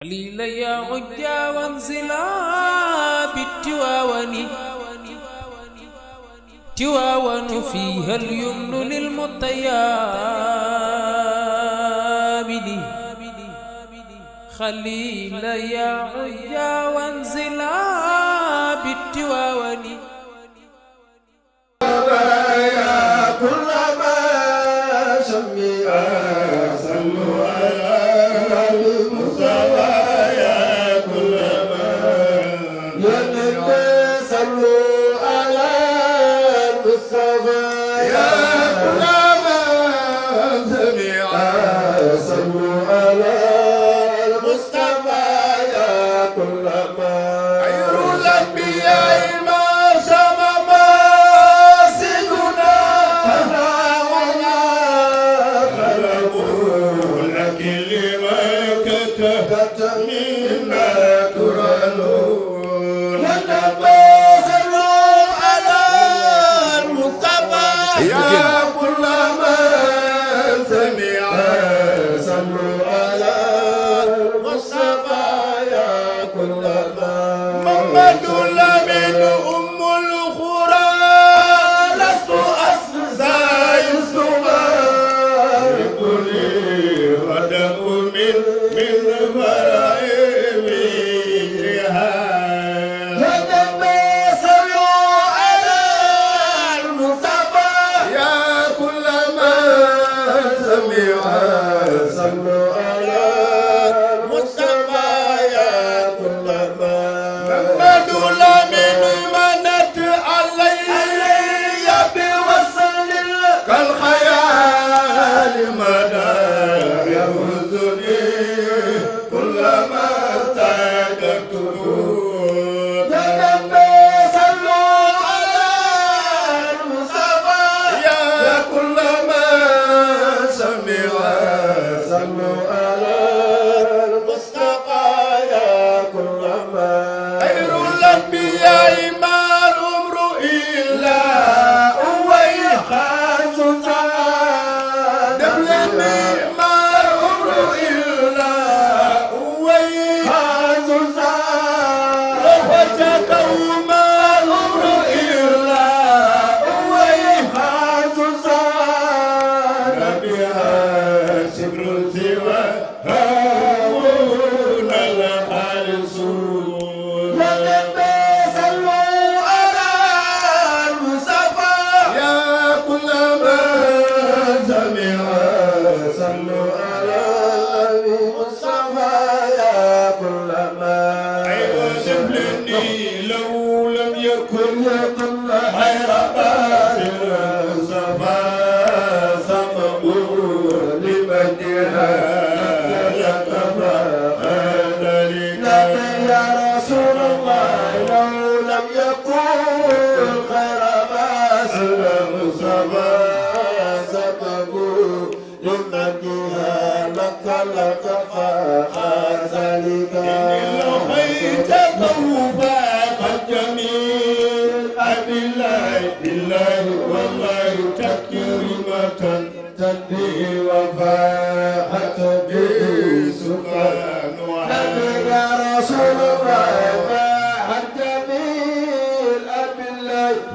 خليل يا عجا وانزلا بالتواون تواون فيها اليمن للمطيابد خليل يا عجا وانزلا بالتواون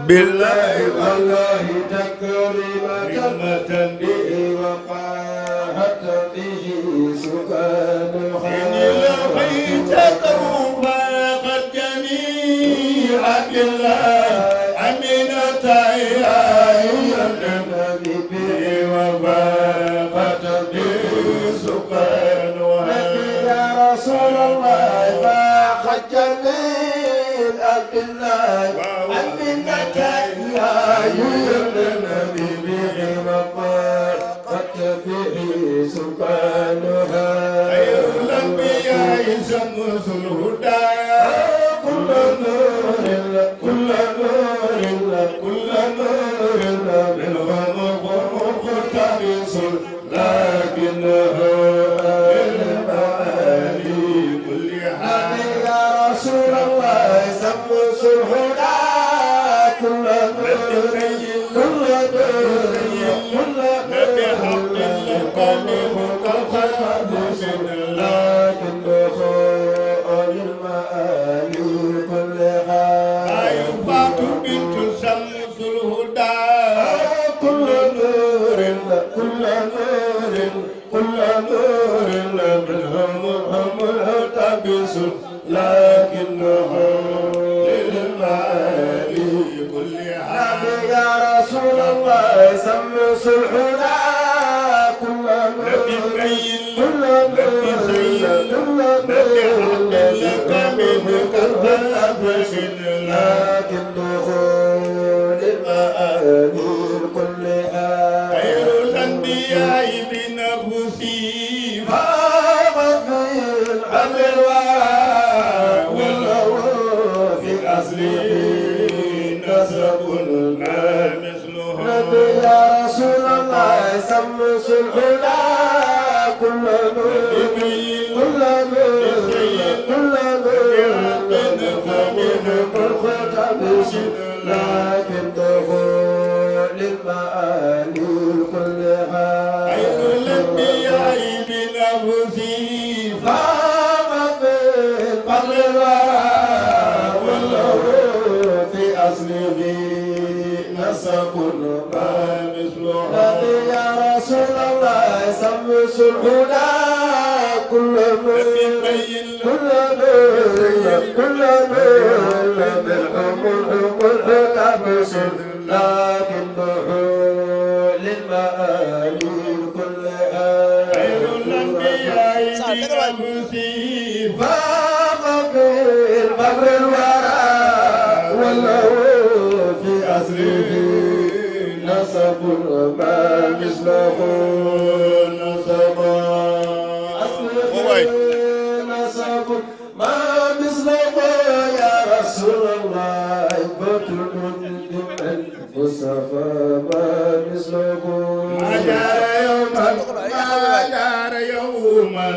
بالله والله تكريمة به وفاحت به سكان إن لقيت توفاقت جميع بالله أمينة يا النبي به وفاحت به سكان يا رسول الله فاحت جميع بالله خير الأنبياء شمس الهدى كل نور كل نور كل نور منهم مقتبس لكنه المعالي كل حال يا رسول الله شمس الهدى كل نور كل نور كل بحق القلب متخلص لكنه مقتبس لكنه للمال كل حال يا رسول الله سمس الحدى كل لكن دخول المآل كل حال خير الأنبياء بنفسي فاق في الأمر والله في أصله نسب ما مثله نبي يا رسول الله سمس الحدى كل نور كل نور كل نور لكن دخول المآل كل حال خير الأنبياء بنفسي فاق في القبر والله في أصله نسب ما مثله نبي يا رسول الله سمس الهدى كل نور كل نور كل نور بالحب الحكم لكن دخول المآل كل حال خير الأنبياء بنفسي فاق في القبر الورى والله في أصله نسب ما مثله نسب أصله نسب ما مثله يا رسول الله بطل المصطفى ما مثله ما جار يوما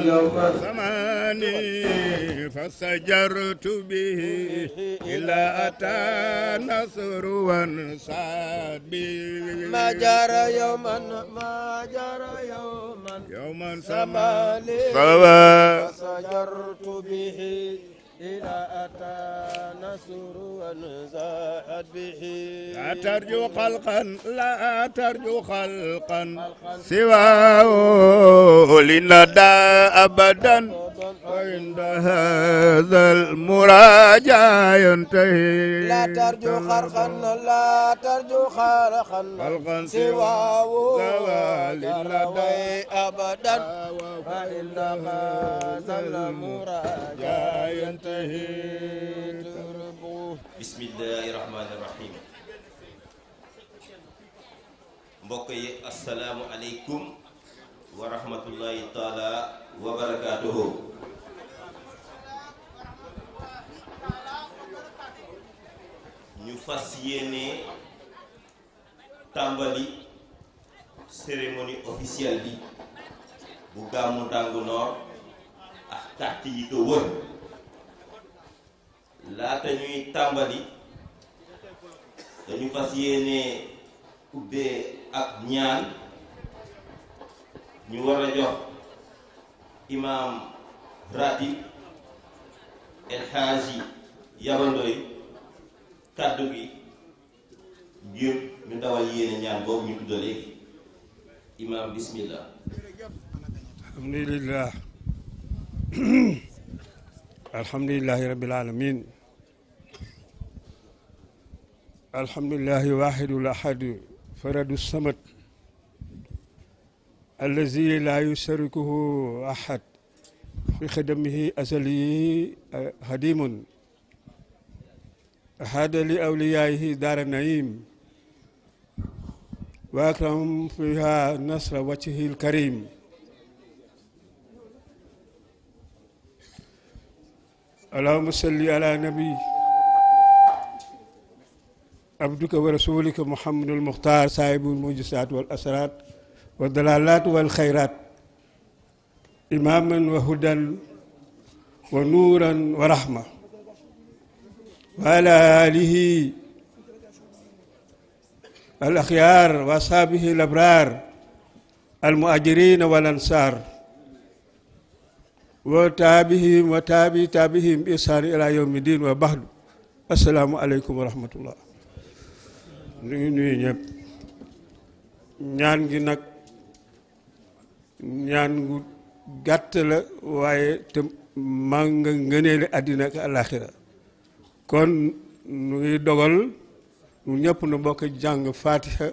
زماني فسجرت به إلا أتى نصر وانصاد بي ما جار يوما زماني فسجرت به إلى أتى نصر ونزاحت به لا ترجو خلقا سواه لندى أبدا وعند هذا المراجع ينتهي لا ترجو خلقا سواه لندى أبدا وعند هذا المراجع ينتهي bismillahi rahmaani rahim mbokk yi assalaamu aleykum wa rahmatullahi taala wa barakaatuhu ñu fas yéene tàmbali cérémonie officielle bi bu gàmmu Ndangu Nord ak quartier yi ko wër laata ñuy tàmbali dañu fas yéene ubbee ak ñaan ñu war a jox imam ratib El Hadji Yabandoy kàddu gi ngir ñu dawal yéene ñaan boobu ñu tudda léegi imam bismillah. alhamdulillah alhamdulillahi rabbil alamin alhamdulillahi wahidul ahad faradu samad allazi la yusharikuhu ahad fi khidamihi azali hadimun hada li awliyaihi dar naim wa akram fiha nasra wajhihi alkarim اللهم صل على نبي عبدك ورسولك محمد المختار صاحب المعجزات والأسرار والدلالات والخيرات إماما وهدى ونورا ورحمة وعلى آله الأخيار وأصحابه الأبرار المؤجرين والأنصار وتابهم وتابعهم بإحسان إلى يوم الدين وبعد السلام عليكم ورحمة الله ñu ngi nuyu ñëpp ñaan gi nag ñaan gu gàtt la waaye te maa nga ngëneeli àddina ak àllaaxira kon nu ngi dogal ñu ñëpp nu bokk jàng fatiha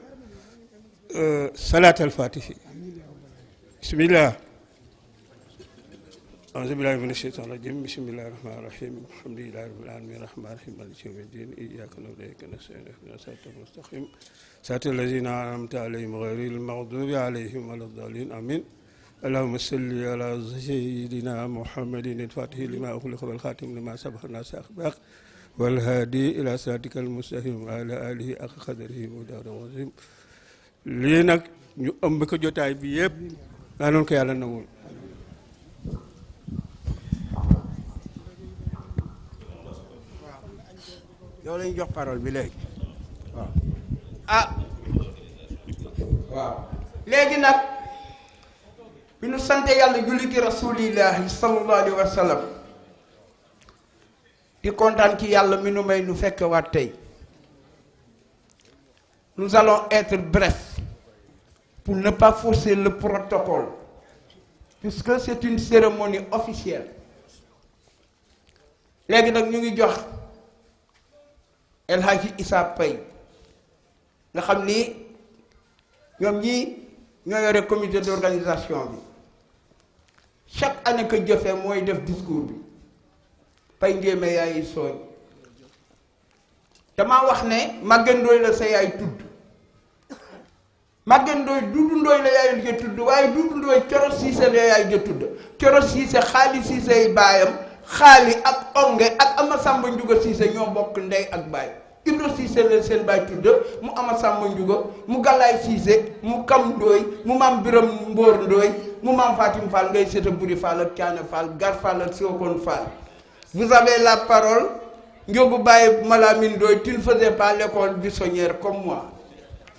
salaatal fatihi bismillah أعوذ بالله من الشيطان الرجيم بسم الله الرحمن الرحيم الحمد لله رب العالمين الرحمن الرحيم مالك يوم الدين إياك نعبد وإياك نستعين اهدنا الصراط المستقيم صراط الذين أنعمت عليهم غير المغضوب عليهم ولا الضالين آمين اللهم صل على سيدنا محمد الفاتح لما أغلق والخاتم لما سبق الناس أخباق والهادي إلى صراطك المستقيم وعلى آله حق قدره ومقداره العظيم lii nag ñu ëmb ko jotaay bi yëpp daa noonu ko yàlla nangul yow lañu jox parole bi léegi waaw waaw léegi nag bi nu sante yàlla julli ci rasulillahi sallallahu alayhi wa sallam di kontaan ci yàlla mi nu may nu fekk waat tey nous allons être brefs pour ne pas forcer le protocole puisque c'est une cérémonie officielle léegi nag ñu ngi jox El Hadji Issa Paye nga xam ni ñoom ñii ñoo yore comité d'organisation bi chaque année que jëfee mooy def discours bi Paye Ndiémé yaayi sooñ damaa wax ne Maguette Ndoye la sa yaay tudd Maguette Ndoye Doudou Ndoye la yaay ja tudd waaye Doudou Ndoye Coro Cissé la yaay ja tudd Coro Cissé Xaali Cissé yi baayam Xaali ak Onge ak Amasamba Njuga Cissé ñoo bokk ndey ak baay Ibro Cissé la seen baay tudd mu Amasamba Njuga mu Galaay Cissé mu Kam Ndoye mu maam Biram Mbóor Ndoye mu maam Fatim Fall ngay Seta Buri Fall ak Caane Fall Gar Fall ak Sokone Fall. Vous avez la parole. Ndiobu Baye Malamine Ndoye, tu ne faisais pas l'école buissonnière comme moi.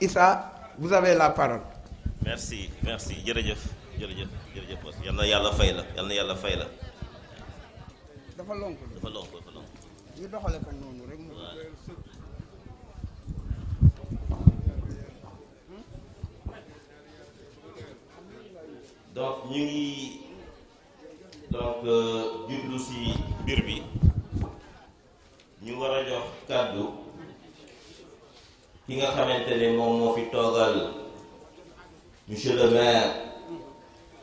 Issa, vous avez la parole. merci jërëjëf yal na yàlla fay la dafa lonk ñu doxale ko noonu rek mu donc ñu ngi jublu si mbir bi ñu war a jox kàddu ki nga xamante ne moom moo fi toogal monsieur le maire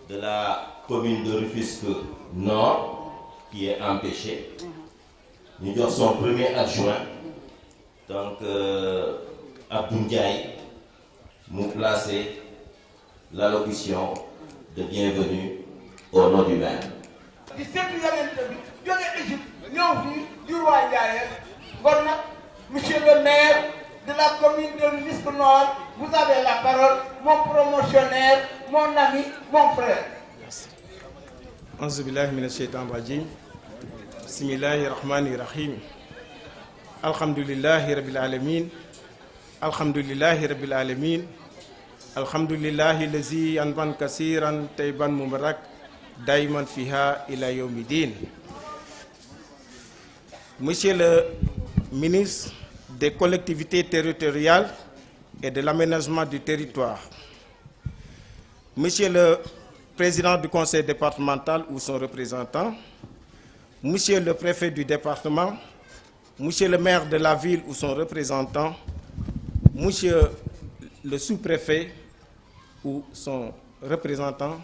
de la commune de Rufisque Nord qui est empêché ñu jox son premier adjoint donc Abdou Ndiaye mu placer l'allocution de bienvenue au nom du maire. di seetlu yonent bi jóge Égypte ñëw fii di roi Ndiaye kon nag monsieur le maire de la commune de Rufisque Nord, vous avez la parole, mon promotionnaire, mon ami, mon frère. Auzu billahi minash shaitanir rajim. Bismillahir rahmanir rahim. Alhamdulillahi rabbil alamin. Alhamdulillahi rabbil alamin. Alhamdulillahi allazi anban kasiran tayyiban mubarak daiman fiha ila yawmiddin. Monsieur le ministre des collectivités territoriales et de l'aménagement du territoire, Monsieur le président du conseil départemental ou son représentant, Monsieur le préfet du département, Monsieur le maire de la ville ou son représentant, Monsieur le sous-préfet ou son représentant,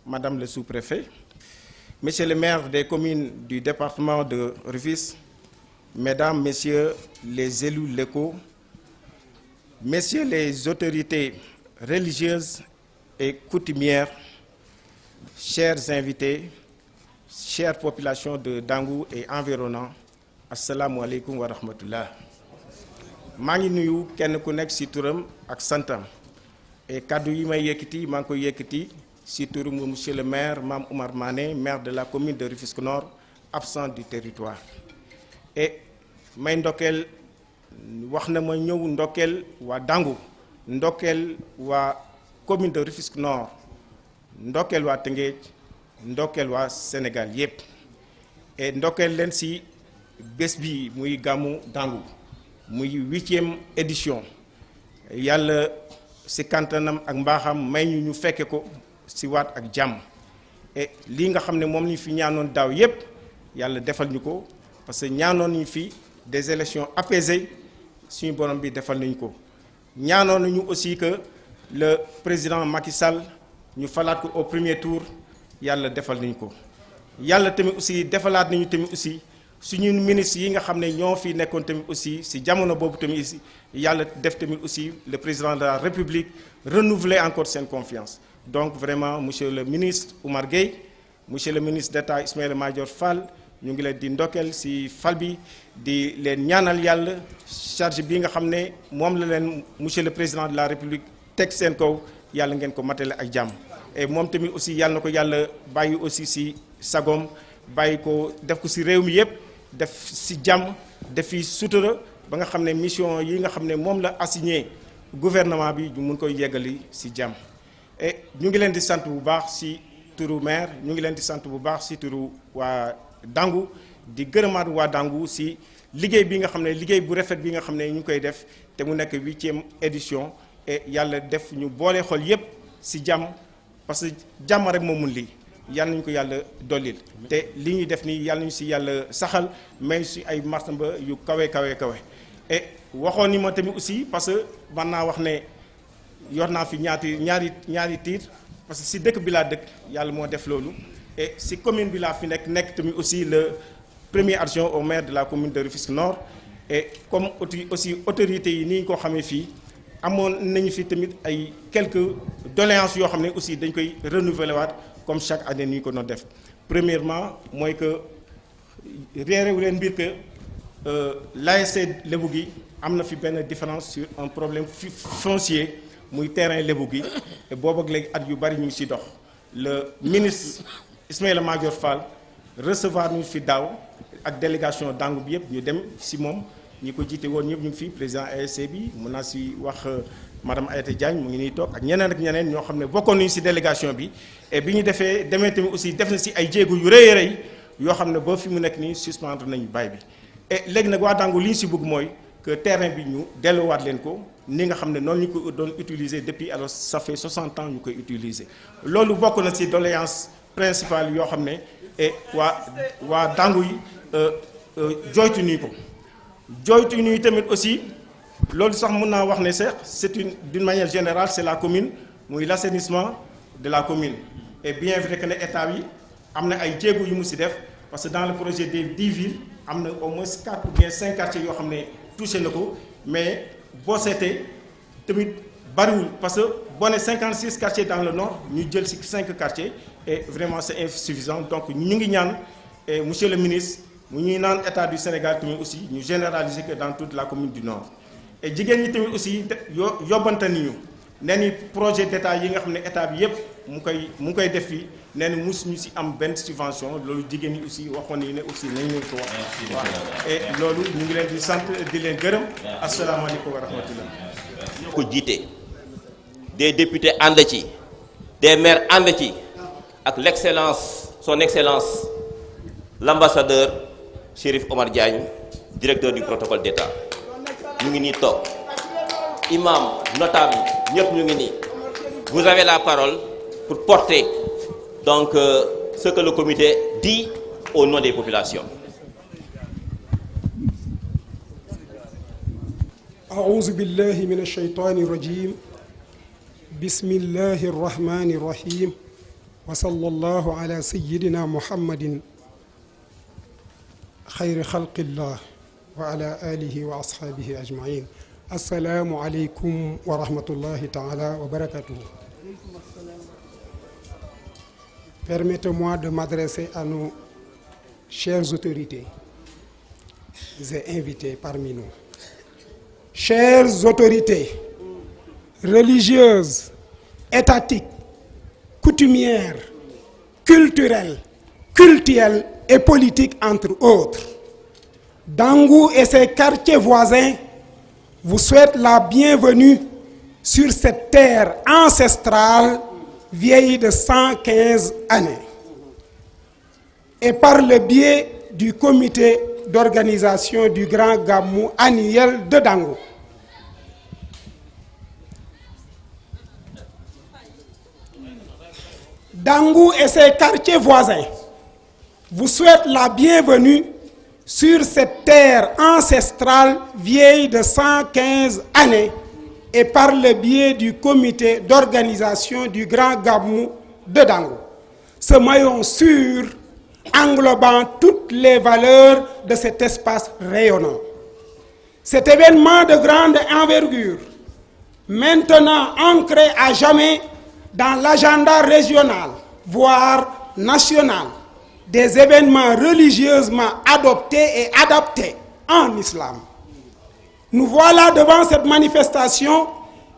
Madame le sous-préfet, Monsieur le maire des communes du département de Rufisque, Mesdames, Messieurs les élus locaux, Messieurs les autorités religieuses et coutumières, chers invités, chère population de Dangu et environnant, assalamu alaikum wa rahmatullah. maa ngi nuyu kenn ku nekk ci turam ak santam et kaddu yi may yëkkati maa ngi koy yëkkati ci turu monsieur le maire Mame Oumar Mané, maire de la commune de Rufisque Nord, absent du territoire. Et may ndokkeel wax na ma ñëw ndokkeel waa Dangu, ndokkeel waa commune de Rufisque Nord, ndokkeel waa Tëngéej, ndokkeel waa Sénégal yépp et ndokkeel leen ci bés bi muy gàmmu Dangu muy 8e édition. Yàlla ci kantanam ak mbaaxam may ñu fekke ko ci waat ak jàmm et lii nga xam ne moom lañu fi ñaanoon daaw yépp yàlla defal ñu ko parce que ñaanoon nañu fi des élections apaisées suñu borom bi defal nañu ko ñaanoon nañu aussi que le président Macky Sall ñu falaat ko au premier tour yàlla defal nañu ko yàlla tamit aussi defalaat nañu tamit aussi suñu ministres yi nga xam ne ñoo fi nekkoon tamit aussi ci jamono boobu tamit aussi yàlla def tamit aussi le président de la République renouveler encore seen confiance donc vraiment monsieur le ministre Oumar Gueye monsieur le ministre d'État Ismaïla Madior Fall ñu ngi leen di ndokkeel ci fal bi di leen ñaanal yàlla charge bi nga xam ne moom la leen monsieur le président de la République teg seen kaw yàlla ngeen ko matale ak jàmm et moom tamit aussi yàlla na ko yàlla bàyyi aussi ci sagom bàyyi ko def ko ci réew mi yépp def ci jàmm def fi sutura ba nga xam ne mission yi nga xam ne moom la assigné gouvernement bi ñu mun koy yeggali ci jàmm et ñu ngi leen di sant bu baax ci turu maire ñu ngi leen di sant bu baax ci turu waa Dangu di gërëmaat waa Dangu ci liggéey bi nga xam ne liggéey bu rafet bi nga xam ne ñu ngi koy def te mu nekk 8e édition et yàlla def ñu boole xol yépp ci jàmm parce que jàmm rek moo mun lii yàlla nañu ko yàlla dollil te li ñuy def nii yàlla nañu ci yàlla saxal mais ci ay martaba yu kawe et waxoon ni ma tamit aussi parce que man naa wax ne yor naa fi ñaari titre parce que ci dëkk bi laa dëkk yàlla moo def loolu et ci commune bi laa fi nekk tamit aussi le premier adjoint au maire de la commune de Rufisque Nord et comme aussi autorités yi ni ñu ko xamee fii amoon nañu fi tamit ay quelques doléances yoo xam ne aussi dañ koy renouveler waat comme chaque année ni ñu ko doon def premièrement mooy que réeréwu leen mbir que l'ASC Lébou gi am na fi benn différence sur un problème foncier muy terrain Lébou gi et boobu ak léegi at yu bari ñu ngi ci dox le ministre Ismaïla Madior Fall recevoir ñu fi daaw ak délégation Dangu bi yëpp ñu dem ci moom ñi ko jiite woon ñëpp ñu ngi fi président ASC bi mun naa ci wax madame Aïta Diagne mu ngi nii toog ak ñeneen ak ñeneen ñoo xam ne bokkoon nañu ci délégation bi et bi ñu demee tamit aussi def na ci ay jéego yu rëy a rëy yoo xam ne ba fi mu nekk nii suspendre nañu bail bi et léegi nag waa Dangu li ñu ci bëgg mooy que terrain bi ñu delluwaat leen ko ni nga xam ne noonu ñu ko doon utiliser depuis alors ça fait 60 ans ñu koy utiliser loolu bokk na ci doléance principale yoo xam ne et waa Dangu yi jooytu nii ko jooytu nii tamit aussi loolu sax mën naa wax ne sax c'est d'une manière générale c'est la commune muy l'assainissement de la commune et bien vrai que ne état yi am na ay jéego yu mu ci def parce que dans le projet des 10 villes am na au moins 4 ou bien 5 quartiers yoo xam ne touché na ko mais boo seetee tamit bariwul parce que boo ne 56 quartiers dans le nord ñu jël ci 5 quartiers et vraiment c'est insuffisant donc ñu ngi ñaan et monsieur le ministre mu ñuy naan état du Sénégal tamit aussi ñu généraliser que dans toute la commune du nord et jigéen ñi tamit aussi yóbbante nañu nee ni projet d'état yi nga xam ne état bi yépp mu ngi koy def fii nee ni mosuñu ci am benn subvention loolu jigéen ñi aussi waxoon nañu ne aussi nañ leen ko wax waaw et loolu ñu ngi leen di sant di leen gërëm asalaamaaleykum wa rahmatullah ñoo ko jiite des députés ànd ci des maires ànd ci ak l'excellence son excellence l'ambassadeur Chérif Omar Diagne directeur du protocole d'État ñu ngi nii toog imam notable ñëpp ñu ngi nii vous avez la parole pour porter donc ce que le comité dit au nom des populations. أعوذ بالله من الشيطان الرجيم بسم الله الرحمن الرحيم وصلى الله على سيدنا محمد خير خلق الله وعلى آله وأصحابه أجمعين السلام عليكم ورحمة الله تعالى وبركاته. Permettez-moi de m'adresser à nos chères autorités et invités parmi nous. Chères autorités religieuses, étatiques, coutumières, culturelles, cultuelles et politiques, entre autres, Dangu et ses quartiers voisins vous souhaitent la bienvenue sur cette terre ancestrale vieille de 115 années. Et par le biais du comité d'organisation du Grand Gamou annuel de Dangu. Dangou et ses quartiers voisins vous souhaitent la bienvenue sur cette terre ancestrale vieille de 115 années et par le biais du comité d'organisation du Grand Gamou de Dangou. Ce maillon sûr englobant toutes les valeurs de cet espace rayonnant. Cet événement de grande envergure, maintenant ancré à jamais dans l'agenda régional, voire national, des événements religieusement adoptés et adaptés en islam. Nous voilà devant cette manifestation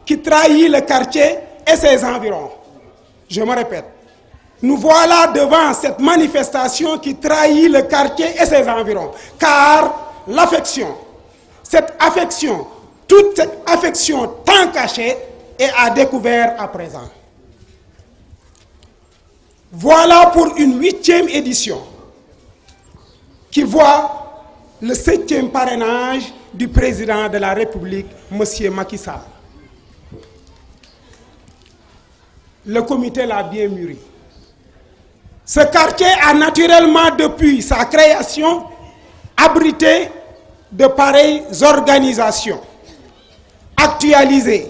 qui trahit le quartier et ses environs. Je me répète, nous voilà devant cette manifestation qui trahit le quartier et ses environs, car l'affection, toute cette affection tant cachée est à découvert à présent. Voilà pour une 8e édition qui voit le 7e parrainage du président de la République, M. Macky Sall. Le comité l'a bien mûri. Ce quartier a naturellement, depuis sa création, abrité de pareilles organisations. Actualisées,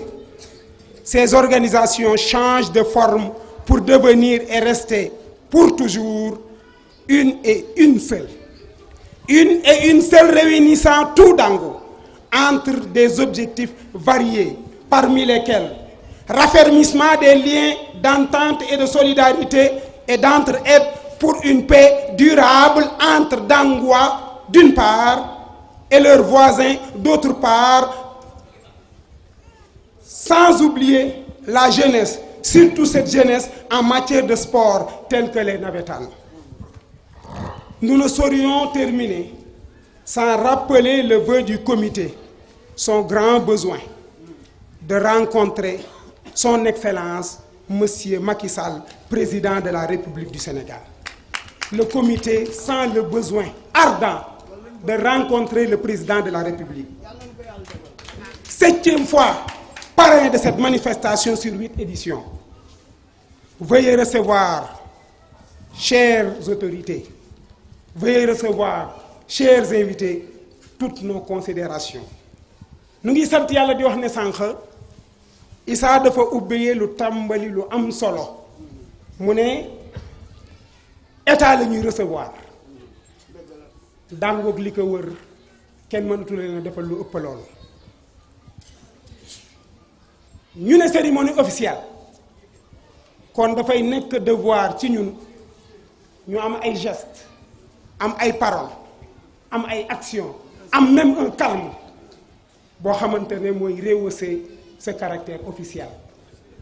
ces organisations changent de forme pour devenir et rester pour toujours une seule. Une et une seule réunissant tout Dangou entre des objectifs variés, parmi lesquels raffermissement des liens d'entente et de solidarité et d'entraide pour une paix durable entre Dangois d'une part et leurs voisins d'autre part, sans oublier la jeunesse, surtout cette jeunesse en matière de sport telle que les navétanes. Nous ne saurions terminer sans rappeler le vœu du comité, son grand besoin de rencontrer son Excellence, Monsieur Macky Sall, président de la République du Sénégal. Le comité sent le besoin ardent de rencontrer le président de la République. 7e fois parrain de cette manifestation sur 8 éditions. Veuillez recevoir, chères autorités, veuillez recevoir, chers invités, toutes nos considérations. Nous ngi sant Yàlla di wax ne sànq Issa dafa ubbee lu tàmbali lu am solo mu ne état la ñuy recevoir Dangoog li ko wër kenn mënatu leen a defal lu ëpp loolu. ñu ne cérémonie officielle kon dafay nekk devoir ci ñun ñu am ay gestes am ay paroles am ay actions am même un calme boo xamante ne mooy rehausser ce caractère officiel.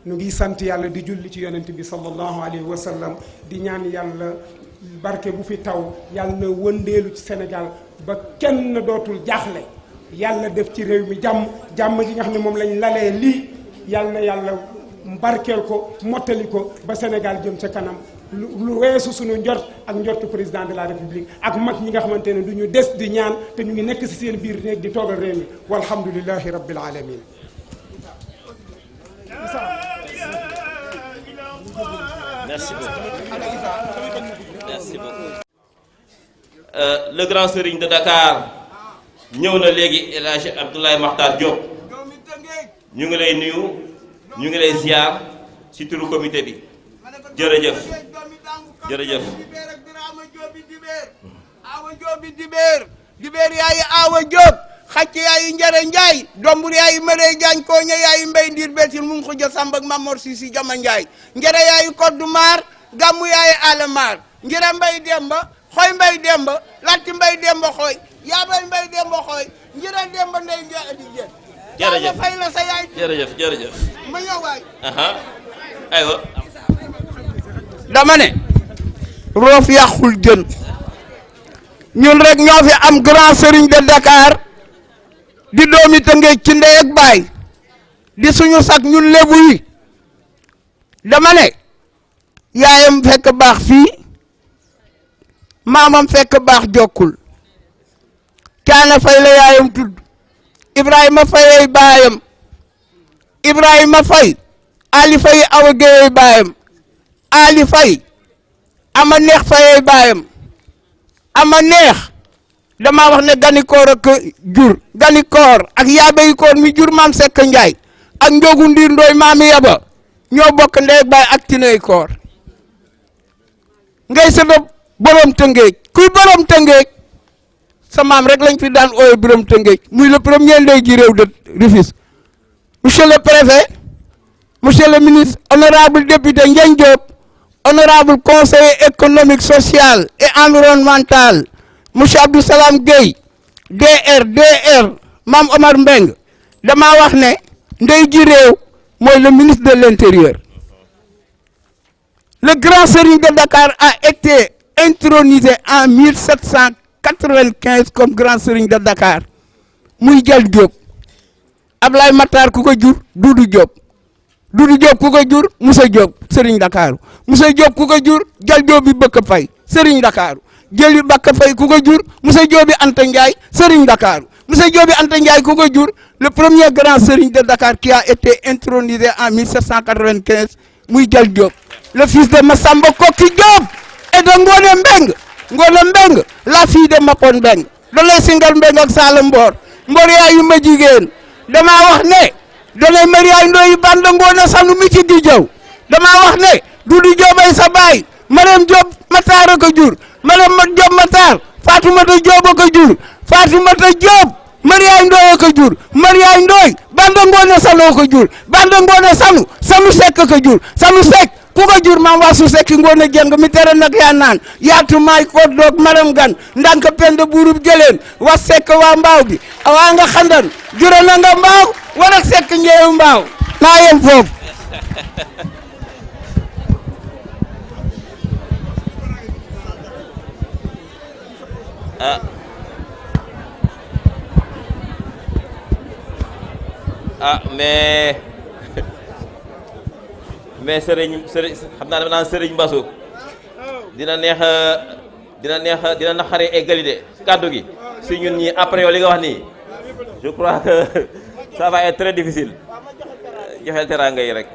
ñu ngi sant yàlla di julli ci yonent bi sallallahu alayhi wa sallam di ñaan yàlla barke bu fi taw yàlla na wëndeelu ci Sénégal ba kenn dootul jaaxle yàlla def ci réew mi jàmm gi nga xam ne moom lañ lalee lii yàlla na yàlla barkeel ko mottali ko ba Sénégal jëm ca kanam lu weesu suñu njort ak njortu président de la République ak mag ñi nga xamante ne du ñu des di ñaan te ñu ngi nekk ci seen biir néeg di toogal réew mi walhamdulillahi rabbil alamin. Merci beaucoup. Merci beaucoup. Le grand serigne de Dakar ñëw na léegi El Hadj Abdoulaye Makhtar Diop ñu ngi lay nuyu ñu ngi lay ziar ci turu comité bi jërëjëf jërëjëf. Awa Diop bi dibeer yaayu Awa Diop xacc yaayu Njare Njaay dombur yaayu Mëree Jaañ kooña yaayu Mbay Ndiir Betil mu ngi ko jël Samba ak Mamor Sisi Jama Njaay Njare yaayu Koddu Maar Gàmmu yaayu Alamar Njare Mbay Demba Xooy Mbay Demba Latti Mbay Demba Xooy Yaabay Mbay Demba Xooy Njare Demba Ndey Njaay adi jeen jërëjëf fay la sa yaay jërëjëf ma ñëw waay aywa dama ne roof yàqul jën ñun rek ñoo fi am grand serigne de Dakar di doomi Tëngéej ci ndey ak baay di suñu sag ñun lébu yi dama ne yaayam fekk baax fii maamam fekk baax jokkul Caana Fay la yaayam tudd Ibrahima Fay baayam Ibrahima Fay Ali Fay Awa Géey baayam Ali Faye ama neex Faye baayam ama neex damaa wax ne ganikoor ak jur ganikoor ak yaabey koor mi jur maam Seck Njaay ak njogu ndiir ndooy maami yaba ñoo bokk ndey baay ak tiney koor ngay sëta borom Tëngéej kuy borom Tëngéej sa maam rek lañ fi daan ooye borom Tëngéej muy le premier ndey ji réew de Rufisque monsieur le préfet monsieur le ministre honorable député Ndiagne Diop honorable conseiller économique social et environnemental monsieur Abdou Salam Gueye DR Mame Omar Mbeng damaa wax ne ndey ji réew mooy le ministre de l'intérieur. Le grand serigne de Dakar a été intronisé en 1795 comme grand serigne de Dakar muy Jal Diop Ablaye Matar ku ko jur Doudou Diop ku ko jur Moussa Diop serigne Dakar Moussa Diop ku ko jur Jal Diop bi bëkk fay serigne Dakar Jëli Bakk Fay ku ko jur Moussa Diop bi Anta Ndiaye serigne Dakar Moussa Diop bi Anta Ndiaye ku ko jur le premier grand serigne de Dakar qui a été intronisé en 1795 muy Jal Diop le fils de Massamba Koki Diop et de Ngone Mbeng la fille de Mapon Mbeng dalay singal Mbeng ak Sala Mbor yaayu ma jigéen damaa wax ne dalay mariage ndoyu banda Ngone sanu mi ci di jaw damaa wax ne Dudu Diop ay sa baay Mariam Diop Matar ko jur Mariam Diop Matar Fatoumata Diop ko jur Fatoumata Diop mariage ndoy ko jur mariage ndoy banda Ngone sanu ko jur banda Ngone sanu Sekk ko jur sanu Sekk ku ko jur maam waa su sekki Ngoone jeng mi tere nag yaa naan yaatu maay ko doog maram gan ndank pend buurub jëleen wa sekk waa mbaaw bi waa nga xandan jura na nga mbaaw wala sekk njeewu mbaaw naa yem foofu mais sëriñ xam naa dama naan sëriñ Mbasso dina naqaree eggali de kàddu gi si ñun ñi après yow li nga wax nii je crois que ça va être très difficile joxeel teraanga yi rek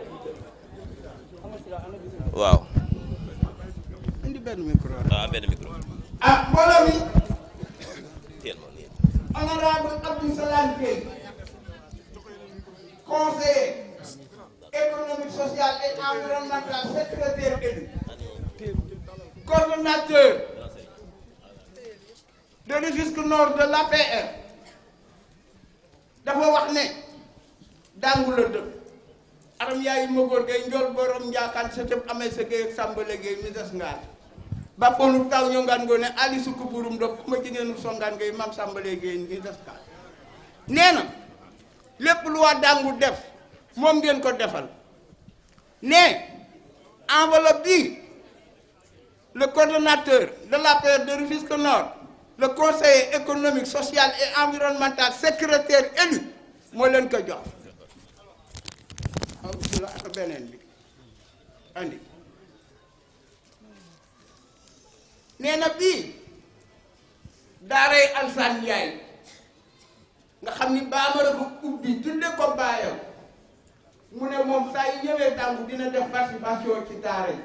waaw. indi benn micro. benn micro. mbooloo mi honorable Abdou Salam Gueye conseiller économique, social et environnemental, secrétaire élu, coordonnateur de Rufisque Nord de l'APR, dafa wax ne dangu la dëkk aram yaayu Mogor Gueye njool borom njaakaan sa tëb amee sa géey ak sàmbale géey mi des ngaar ba ponu taw ñu ngaan ngoo ne ali sukk burum dog ku ma jigéenu songaan géey mam sàmbale géey mi des ngaar nee na lépp lu waa dangu def moom ngeen ko defal ne enveloppe bi le coordonnateur de l'APR de Rufisque Nord le conseiller économique social et environnemental secrétaire élu moo leen ko jox ak beneen bi andi nee na bii daaray Alsaan Njaay nga xam ni baamara ko ubbi tudde ko baayam mu ne moom saa yi ñëwee tàngu dina def participation ci daara yi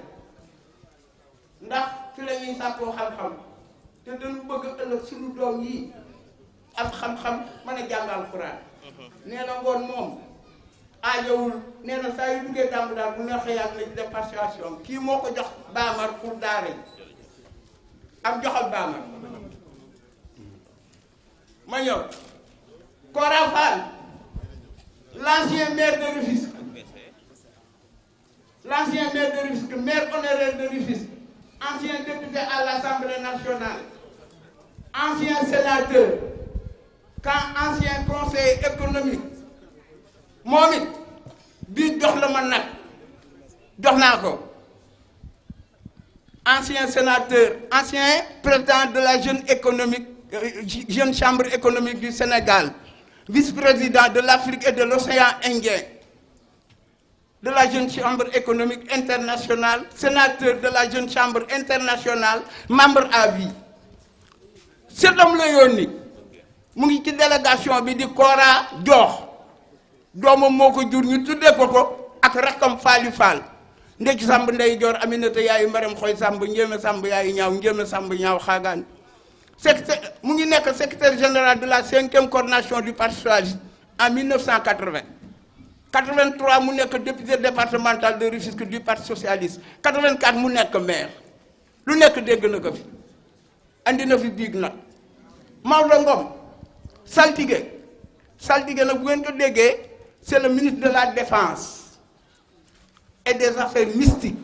ndax fi la ñuy sàkkoo xam-xam te dañu bëgg ëllëg suñu doom yi am xam-xam mën a jàng alxuraan nee na ngoon moom aajowul nee na saa yu duggee tàngu daal bu neexee yàgg na ci def participation kii moo ko jox baamar pour daara yi am joxal baamar ma ñëw Kora Fall l'ancien maire de Rufisque maire honoraire de Rufisque ancien député à l'Assemblée nationale ancien sénateur ancien conseiller économique moom it bii jox la ma nag jox naa ko ancien sénateur ancien président de la jeune chambre économique du Sénégal vice-président de l'Afrique et de l'océan Indien de la jeune chambre économique internationale sénateur de la jeune chambre internationale membre à vie seetam la yónni mu ngi ci délégation bi di Kora Joox doomam moo ko jur ñu tuddee ko ak rakkam Faali Fall ndecc Samb ndey joor Aminata yaayu Maram Xoy Samb njéeme Samb yaayu ñaaw njéeme Samb ñaaw xaagaan secrétaire mu ngi nekk secrétaire général de la 5e coordination du parti socialiste en 1980 83 mu nekk député départemental de Rufisque du parti socialiste 84 mu nekk maire lu nekk dégg na ko fi andi na fi biig nag Maodo Ngom saltige nag bu ngeen ko déggee c'est le ministre de la défense et des affaires mystiques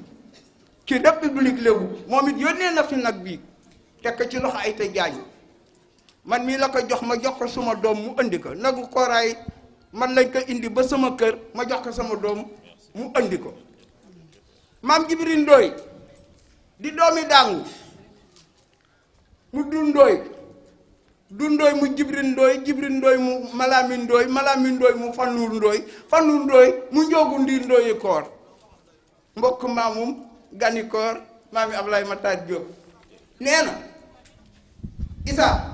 ci république Lébu moom it yónnee na fi nag bii tekk ci loxo ay te jaañ man mii la ko jox ma jox ko suma doom mu indi ko nagu kooraay man lañ ko indi ba sama kër ma jox ko sama doom mu indi ko maam Jibril Ndooy di doomi dàngu mu dundooy mu Jibril Ndooy mu Malamin Ndooy mu Fannuur Ndooy mu njoogu ndiir ndooyi koor mbokk maamum gani koor maami Ablaye Matar Diop nee na Issa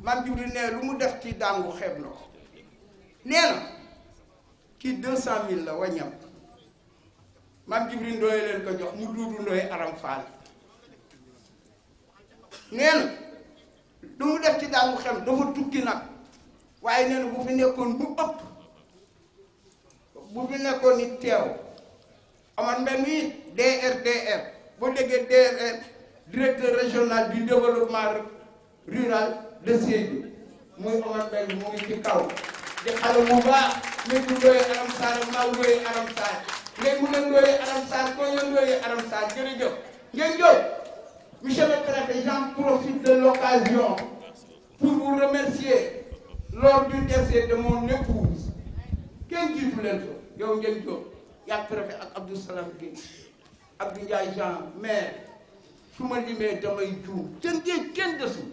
maam Jibril nee lu mu def ci dàngu xeeb na ko nee na kii 200 000 la waññam maam Jibril Ndooy leen ko jox mu duudu Ndooy Aram Fall nee na lu mu def ci dàngu xeeb dafa tukki nag waaye nee na bu fi nekkoon bu ëpp bu fi nekkoon ni teew Omar Mbène yi DRDR boo déggee DRR directeur régional du développement rural de Sédhiou muy Omar Mbène mu ngi ci kaw di xale bu baax léegi Ndoye Aram Sarr maa Ndoye Aram Sarr léegi mu ne Ndoye Aram Sarr koo ñu Ndoye Aram Sarr jërëjëf ngeen jóg monsieur le préfet, j'en profite de l'occasion pour vous remercier lors du décès de mon épouse kenn jiitu leen ko yow ngeen jóg yaa préfet ak Abdou Salam Gueye Abdou Ndiaye Jean maire su ma limee damay juum Tëngéej kenn desul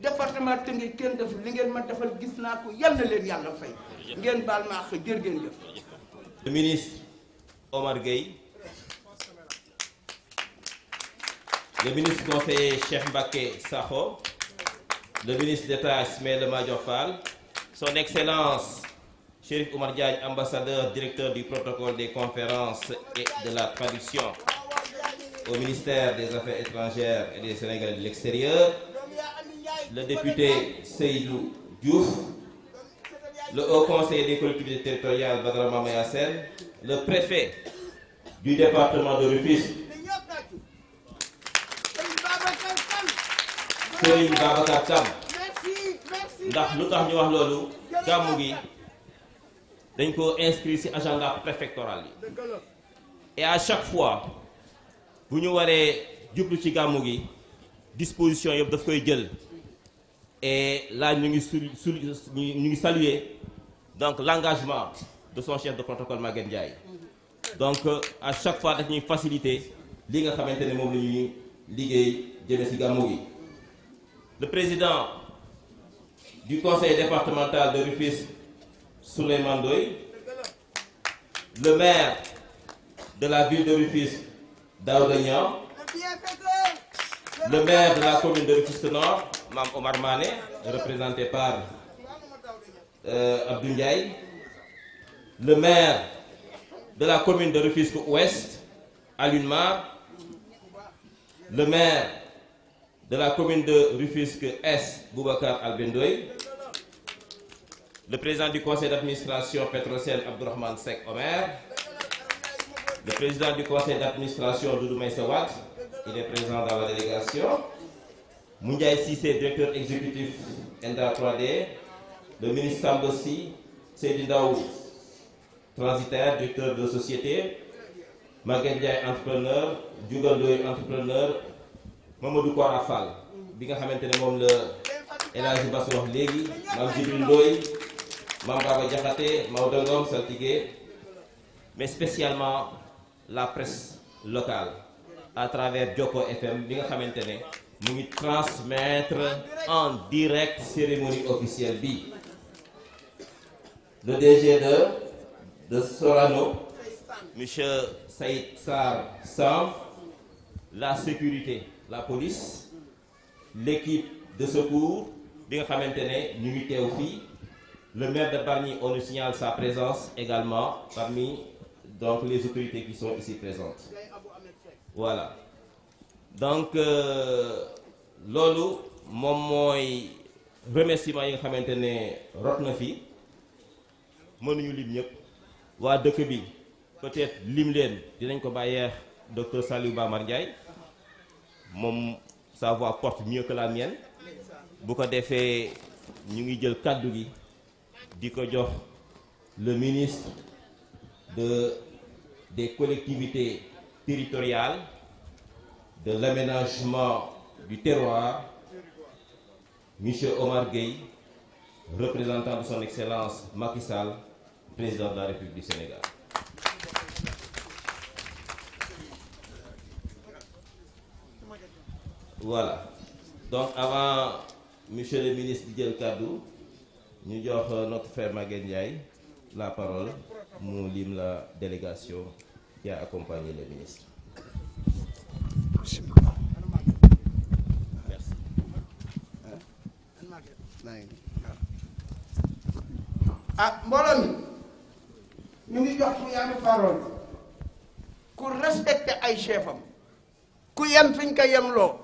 département Tëngéej kenn desul li ngeen ma defal gis naa ko yal na leen yàlla fay ngeen baal ma àq jërë ngeen jëf. Le ministre Omar Gueye, le ministre conseiller Cheikh Mbacké Sakho, le ministre d'État Ismaïla Madior Fall, son excellence Chérif Oumar Diagne, ambassadeur, directeur du protocole des conférences et de la traduction au ministère des Affaires étrangères et des Sénégalais de l'extérieur, le député Seydou Diouf, le haut conseiller des collectivités territoriales Badara Mamaya Sène, le préfet du département de Rufisque, Serigne Babacar Thiam. Ndax lu tax ñu wax loolu gàmmu gi dañ ko inscrit ci agenda préfectoral yi et à chaque fois bu ñu waree jublu ci gàmmu gi disposition yëpp daf koy jël et là ñu ngi saluer donc l'engagement de son chef de protocole Maguette Ndiaye donc à chaque fois daf ñuy faciliter li nga xamante ne moom la ñuy liggéey jëme ci gàmmu gi. Le président du conseil départemental de Rufisque, Souleymane Ndoye, le maire de la ville de Rufisque, Daouda Niang, le maire de la commune de Rufisque Nord, Mame Omar Mané, représenté par Abdou Ndiaye, le maire de la commune de Rufisque Ouest, Alioune Mar, le maire de la commune de Rufisque Est, Boubacar Albendoy, le président du conseil d'administration Petrosen, Abdourahmane Seck Omer, le président du conseil d'administration, Doudou Maïssa Wade, il est présent dans la délégation, Moundiaye Cissé, directeur exécutif ENDA 3D, le ministre Sambossi, Seydi Ndaw, transitaire, directeur de société, Maguette Ndiaye, entrepreneur, Diougol Ndoye, entrepreneur, Mamadou Kora Fall bi nga xamante ne moom la El Hadji Bass wax léegi Mame Jibril Ndoye, Mame Baba Diakhaté, Maodo Ngom saltige, mais spécialement la presse locale à travers Joko FM bi nga xamante ne mu ngi transmettre en direct cérémonie officielle bi. Le DG de Sorano, monsieur Saïd Sarr Samb, la sécurité, la police, l'équipe de secours bi nga xamante ne ñu ngi teew fii, le maire de Bargny, on nous signale sa présence également parmi donc les autorités qui sont ici présentes. Voilà. Donc loolu moom mooy remerciement yi nga xamante ne rot na fi mënuñu lim ñëpp waa dëkk bi peut-être lim leen dinañ ko bàyyeex docteur Saliou Bamar Ndiaye moom sa voix porte mieux que la mienne bu ko defee ñu ngi jël kàddu gi di ko jox le ministre des collectivités territoriales, de l'aménagement du terroir, Monsieur Omar Gueye, représentant de son Excellence Macky Sall, président de la République du Sénégal. Voilà. Donc avant Monsieur le ministre di jël kàddu ñu jox notre frère Maguette Ndiaye la parole mu lim la délégation qui a accompagné le ministre. Merci. Mbooloo mi ñu ngi jox ku yaatu parole ku respecté ay chefam ku yem fiñ ko yemloo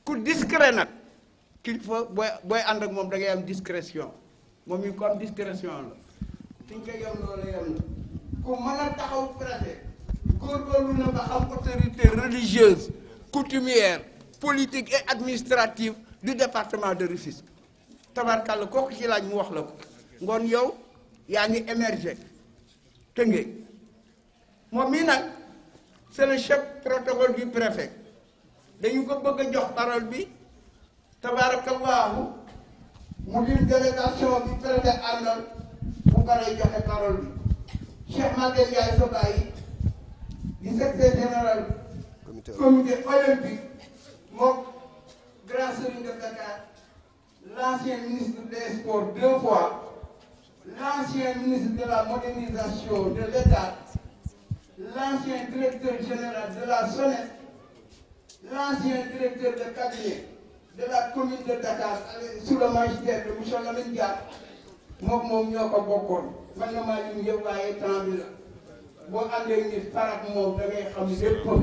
ku discret nag kilifa booy ànd ak moom da ngay am discrétion moom yi ko am discrétion la fiñ ko yemloo la yem na ku mën a taxaw préfet góorgóorlu na ba xam autorité religieuse coutumière politique et administrative du département de Rufisque tabarkàlla kooku ci laaj mu wax la ko ngoon yow yaa ngi émerger Tëngéej moom mii nag c'est le chef protocole du préfet dañu ko bëgg a jox parole bi tabarakallahu mu dim délégation bi préfet àndal bu paree joxe parole bi Cheikh Maguette Ndiaye sa bàyyi di secrétaire général comité olympique moom grand serigne de Dakar, l'ancien ministre des Sports 2 fois, l'ancien ministre de la modernisation de l'État, l'ancien directeur général de la SONES, l'ancien directeur de cabinet de la commune de Dakar sous le magistère de M. Lamine Diack moom ñoo ko bokkoon man na maa lim yëpp waaye temps bi la boo àndee nit farak moom da ngay xam léppam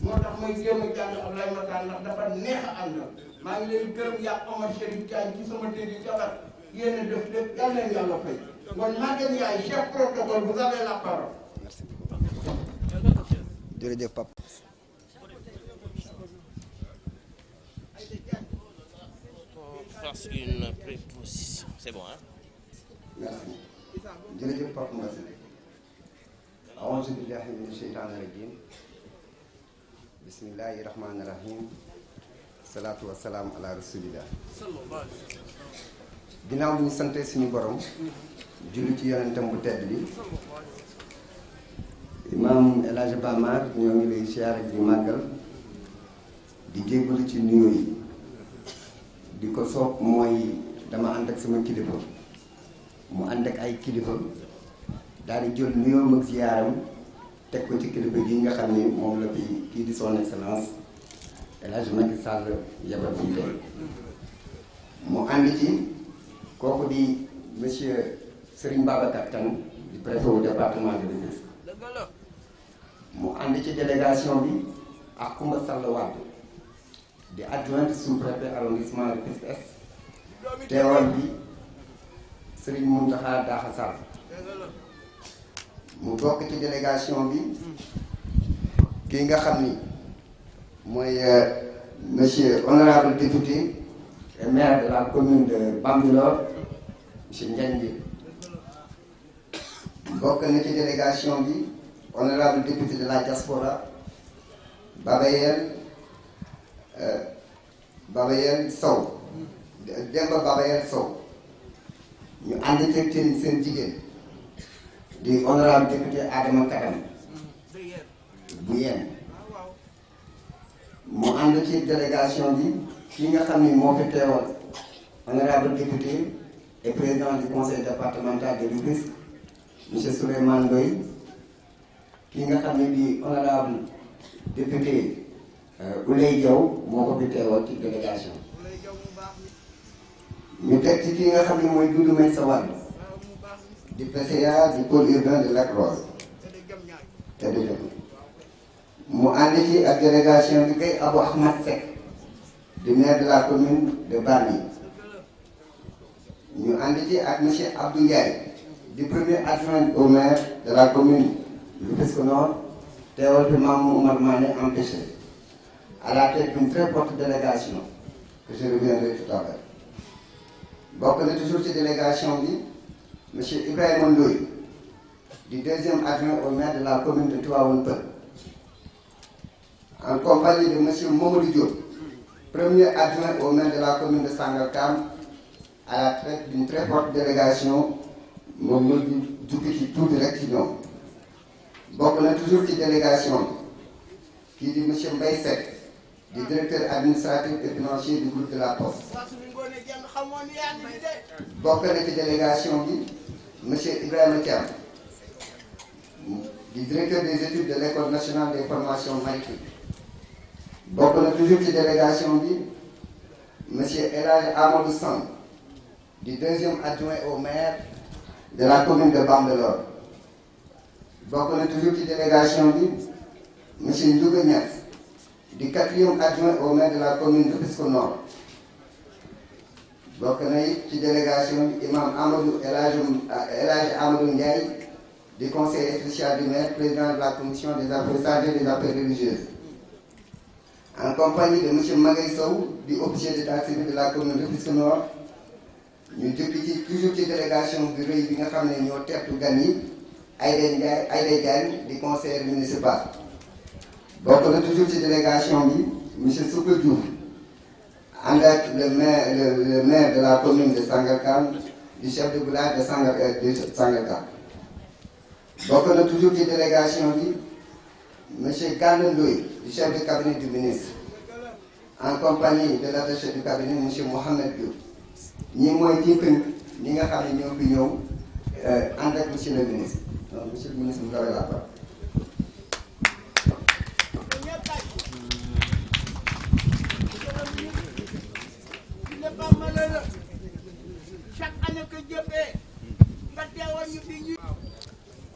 moo tax may jéem a jàng Ablaye Matar ndax dafa neex a àndal maa ngi leen gërëm yaa Omar Chérif Diagne ci sama dégg jabar yéen a def lépp yal leen yàlla fay kon Maguette Ndiaye chef protocole vous avez la parole. Merci beaucoup. Jërëjëf Pape. Fasse une préposition. C'est bon, hein? Merci. Jërëjëf Pape Mbassi. A'uuzu billahi mina shaytaani rajiim. Bismillahi rahmaani rahiim. Salaatu wa salaam ala rasulillah. Ginnaaw bi ñu sante suñu borom. julli ci yonentam bu tedd bi. Imam El Hadj Bamar ñoo ngi lay siyaare di màggal. di jéggalu ci nuyoo yi. di ko soob mooy dama ànd ak sama kilifa. mu ànd ak ay kilifa. daal di jël nuyoo ak ziyaaram teg ko ci kilifa gi nga xam ni moom la fi kii di son excellence El Hadj Macky Sall yabal fii tey mu ànd ci kooku di monsieur Serigne Babacar Kane di préfet au département de Rufisque mu ànd ci délégation bi ak Koumba Sall Wade di adjointe sous-préfet arrondissement Rufisque Est teewal bi Serigne Mountakha Daha Sall mu bokk ci délégation bi kii nga xam ni mooy monsieur honorable député et maire de la commune de Bambilor monsieur Ndiagne bi bokk na ci délégation bi honorable député de la diaspora Babayel Sow Demba Babayel Sow ñu ànd teg seen jigéen di honorable député Adama Kadam bu yéen mu ànd ci délégation bi ki nga xam ni moo fi teewal honorable député et président du conseil départemental de Rufisque monsieur Souleymane Ndoye ki nga xam ni di honorable député Ouleye Diaw moo ko fi teewal ci délégation ñu teg ci ki nga xam ni mooy Doudou Meissa Wade di PCA du pôle urbain de Lac Rose te du jot mu ànd ci ak délégation bi kay Abou Ahmad Seck du maire de la commune de Bargny ñu ànd ci ak monsieur Abdou Ndiaye du premier adjoint au maire de la commune de Rufisque Nord teewal fi Mamou Oumar Mané empêché à la tête d'une très forte délégation que je reviendrai tout à l'heure bokk na toujours ci délégation bi monsieur Ibrahima Ndoye du deuxième adjoint au maire de la commune de Tivaouane Peulh en compagnie de monsieur Mamadou Diop premier adjoint au maire de la commune de Sangalkam à la tête d'une très forte délégation moom ñu jukki ci tuuti rek ci ñoom bokk na toujours ci délégation bi kii di monsieur Mbaye Seck di directeur administratif et financier du groupe de la Poste bokk na ci délégation bi monsieur Ibrahima Thiam di directeur des études de l'école nationale des formations maritimes bokk na toujours ci délégation bi monsieur El Hadj Amadou Samb du deuxième adjoint au maire de la commune de Bambilor bokk na toujours ci délégation bi monsieur Ndiouga Niass du quatrième adjoint au maire de la commune de Rufisque Nord bokk na it ci délégation bi imam El Hadj Amadou Ndiaye du conseil spécial du maire président de la commission des affaires chargées des affaires religieuses en compagnie de monsieur Magaye Sow du officier d'état civil de la commune de Rufisque Nord ñu jëkk ci toujours ci délégation bi rëy bi nga xam ne ñoo teertu gan yi Aïda Diagne di conseiller municipal bokk na toujours ci délégation bi monsieur Souka Diouf ànd ak le maire de la commune de Sangalkam du chef de village de Sangalkam bokk na toujours ci délégation bi monsieur Gana Ndoye du chef de cabinet du ministre en compagnie de l'attaché du cabinet monsieur Mohamed Diop ñi mooy ci ñi nga xam ne ñoo fi ñëw ànd ak monsieur le ministre donc monsieur le ministre vous avez la parole.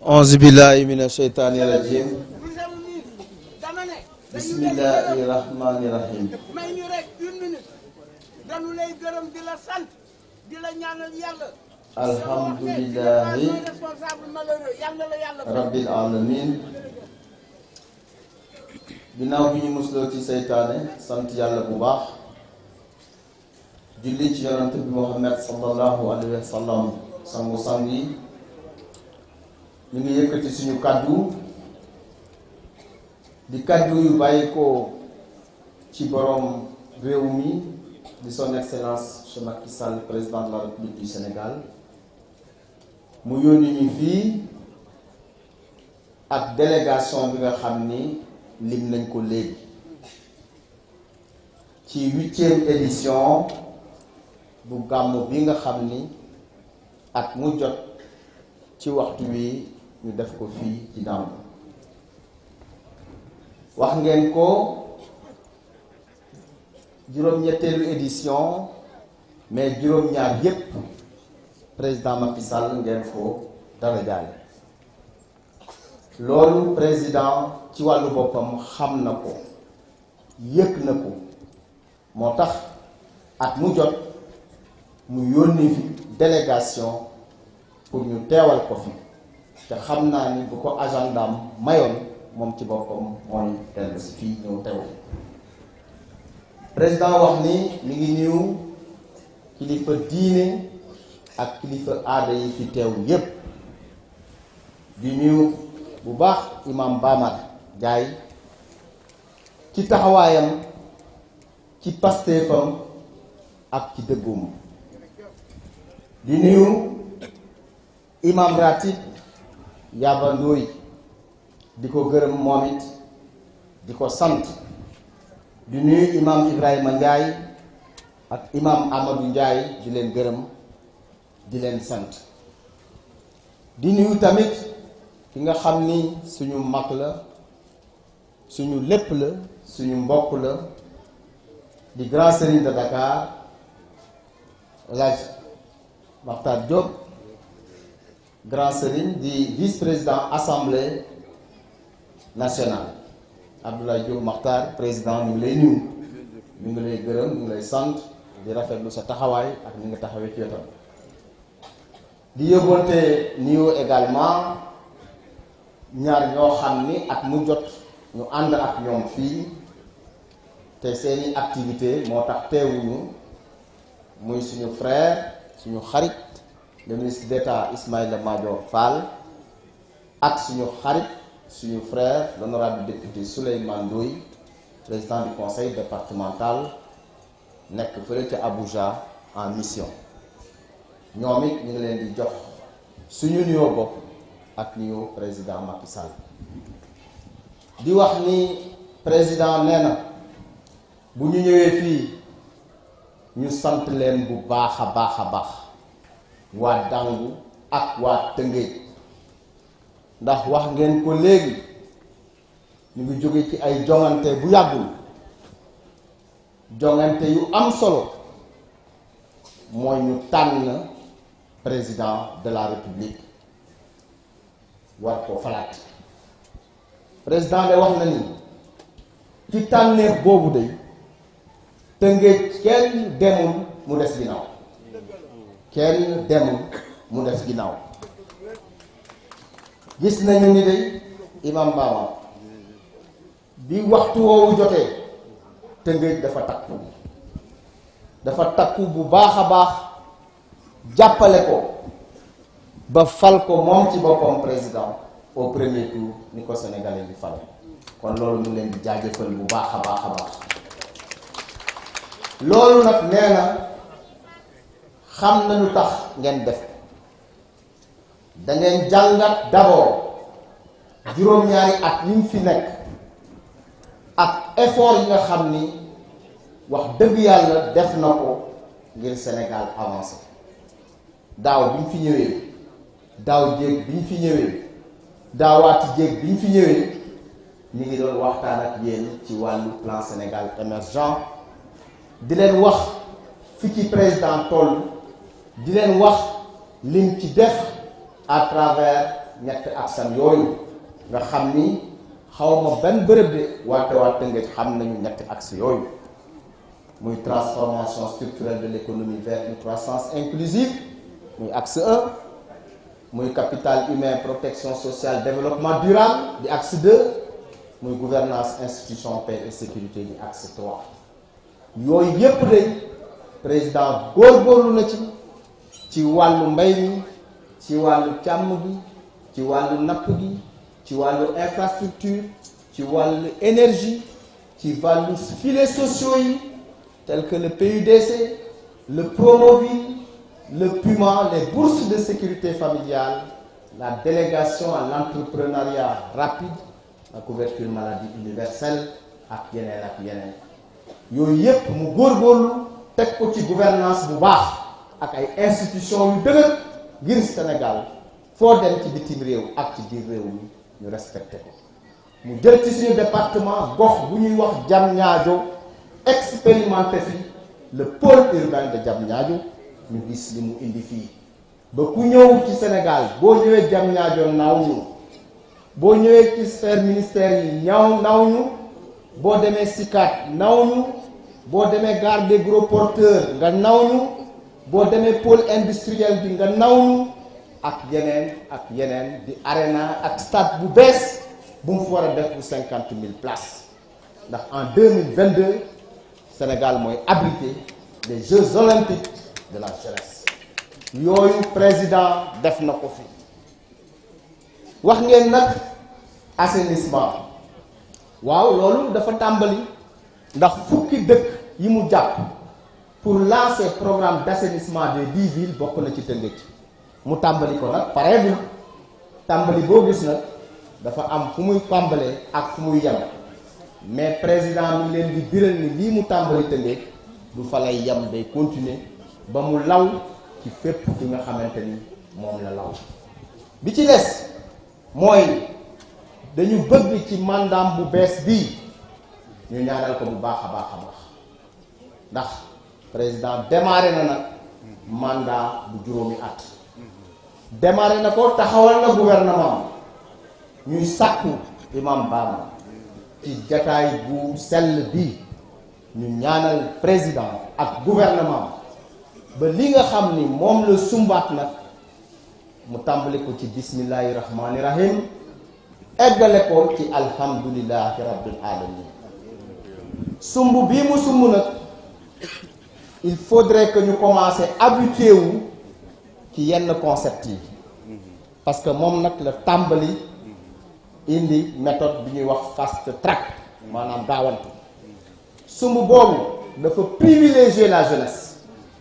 auzu billahi mina sheytaani rajim bismillahi rahmani rahim may ñu rek une minute dañu lay gërëm di la sant di la ñaanal yàlla alhamdulillahi responsable malheureux yàlla la yàlla rabbil alamin ginnaaw bi ñu musloo ci seytaane sant yàlla bu baax julli ci yonante bi Muhammad sallallahu alayhi wa sallam sangu yi ñu ngi yëkkati suñu kàddu di kàddu yu bàyyi ko ci borom réew mi di son excellence monsieur Macky Sall président de la République du Sénégal mu yónni ñu fii ak délégation bi nga xam ni lim nañ ko léegi ci 8e édition bu gàmmu bi nga xam ni at mu jot ci waxtu wi ñu def ko fii ci Ndam wax ngeen ko juróom-ñetteelu édition mais juróom-ñaar yépp président Macky Sall ngeen ko dara jaale loolu président ci wàllu boppam xam na ko yëg na ko moo tax at mu jot mu yónni fi délégation pour ñu teewal ko fi te xam naa ni bu ko agendaam mayoon moom ci boppam mooy dellu si fii ñëw teew président wax ni mi ngi nuyu kilifa diine ak kilifa aada yi fi teew yépp di nuyu bu baax imam Bamar Ndiaye ci taxawaayam ci pastéefam ak ci dëggum di nuyu imam ratib Yaba Ndoye di ko gërëm moom it di ko sant di nuyu imam Ibrahima Ndiaye ak imam Amadou Ndiaye di leen gërëm di leen sant di nuyu tamit ki nga xam ni suñu mag la suñu lépp la suñu mbokk la di grand serigne de Dakar El Hadj Makhtar Diop grand serigne di vice-président assemblée national Abdoulaye Diop Makhtar président ñu ngi lay nuyu ñu ngi lay gërëm ñu ngi lay sant di rafetlu sa taxawaay ak ni nga taxawee ci wetam di yóbbante nuyu également ñaar ñoo xam ni at mu jot ñu ànd ak ñoom fii te seeni activité moo tax teewuñu muy suñu frère suñu xarit le ministre d'État Ismaïla Madior Fall ak suñu xarit suñu frère l'honorable député Souleymane Ndoye président du conseil départemental nekk fële ca Abuja en mission ñoom it ñu ngi leen di jox suñu nuyoo bopp ak nuyoo président Macky Sall di wax ni président nee na bu ñu ñëwee fii ñu sant leen bu baax a baax a baax waa Dangu ak waa Tëngéej ndax wax ngeen ko léegi ñu ngi jóge ci ay jongante bu yàggul jongante yu am solo mooy ñu tànn président de la république war ko falaat président de wax na ni ci tànneef boobu de Tëngéej kenn demul mu des ginnaaw kenn demul mu des ginnaaw gis nañu ni de imam Baba bi waxtu woowu jotee Tëngéej dafa takku bu baax a baax jàppale ko ba fal ko moom ci boppam président au premier tour ni ko sénégalais bi fal kon loolu ñu leen di jaajëfal bu baax a baax a baax loolu nag nee na xam na lu tax ngeen def da ngeen jàngat d'abord juróom-ñaari at yi mu fi nekk ak effort yi nga xam ni wax dëgg yàlla def na ko ngir Sénégal avancé daaw bi ñu fi ñëwee daaw jéeg bi ñu fi ñëwee daawaati jéeg bi ñu fi ñëwee ñu ngi doon waxtaan ak yéen ci wàllu plan Sénégal émergent di leen wax fi ci président toll di leen wax lim ci def à travers ñetti aksam yooyu nga xam ni xawma benn bërëb de wante waa Tëngéej xam nañu ñetti axe yooyu muy transformation structurelle de l'économie vers une croissance inclusive muy axe 1 muy capital humain protection sociale développement durable di axe 2 muy gouvernance institution paix et sécurité di axe 3 yooyu yépp de président góorgóorlu na ci wàllu mbay mi ci wàllu càmm gi ci wàllu napp gi ci wàllu infrastructure ci wàllu énergie ci wàllu filets sociaux yi tels que le PUDC le Promoville le PUMA les bourses de sécurité familiale la délégation à l'entrepreneuriat rapide la couverture maladie universelle ak yeneen yooyu yépp mu góorgóorlu teg ko ci gouvernance bu baax ak ay institutions yu dëgër ngir Sénégal foo dem ci bitim réew ak ci biir réew mi ñu respecté ko mu jël ci suñu département gox bu ñuy wax Diamniadio expérimenté fi le pôle urbain de Diamniadio ñu gis li mu indi fii ba ku ñëw ci Sénégal boo ñëwee Diamniadio naaw ñu boo ñëwee ci sphère ministère yi naaw ñu boo demee SICAD naw ñu boo demee gare des gros porteurs nga naw ñu boo demee pôle industriel bi nga naw ñu ak yeneen di arena ak stade bu bees bu mu fa war a def bu 50 000 places ndax en 2022 Sénégal mooy abriter les Jeux olympiques de la jeunesse yooyu président def na ko fi wax ngeen nag assainissement waaw loolu dafa tàmbali ndax fukki dëkk yi mu jàpp pour lancer programme d'assainissement des 10 villes bokk na ci Tëngéej mu tàmbali ko nag pareegul tàmbali boo gis nag dafa am fu muy tàmbalee ak fu muy yem mais président mi leen di biral ni lii mu tàmbali Tëngéej du fa lay yem day continuer ba mu law ci fépp fi nga xamante ni moom la law bi ci des mooy dañu bëgg ci mandat bu bees bii ñu ñaanal ko bu baax a baax ndax président démarré na nag mandat bu juróomi at démarré na ko taxawal na gouvernement ñuy sàkku imam Bama ci jataay bu sell bi ñu ñaanal président ak gouvernement ba li nga xam ni moom la sumbaat nag mu tàmbali ko ci bismillahi rahmani rahim eggale ko ci alhamdulillahi rabbil alamin sumb bii mu sumb nag il faudrait que ñu commencer habitué wu ci yenn concept yi parce que moom nag la tàmbali indi méthode bi ñuy wax fast track maanaam gaawantu sumb boobu dafa privilégier la jeunesse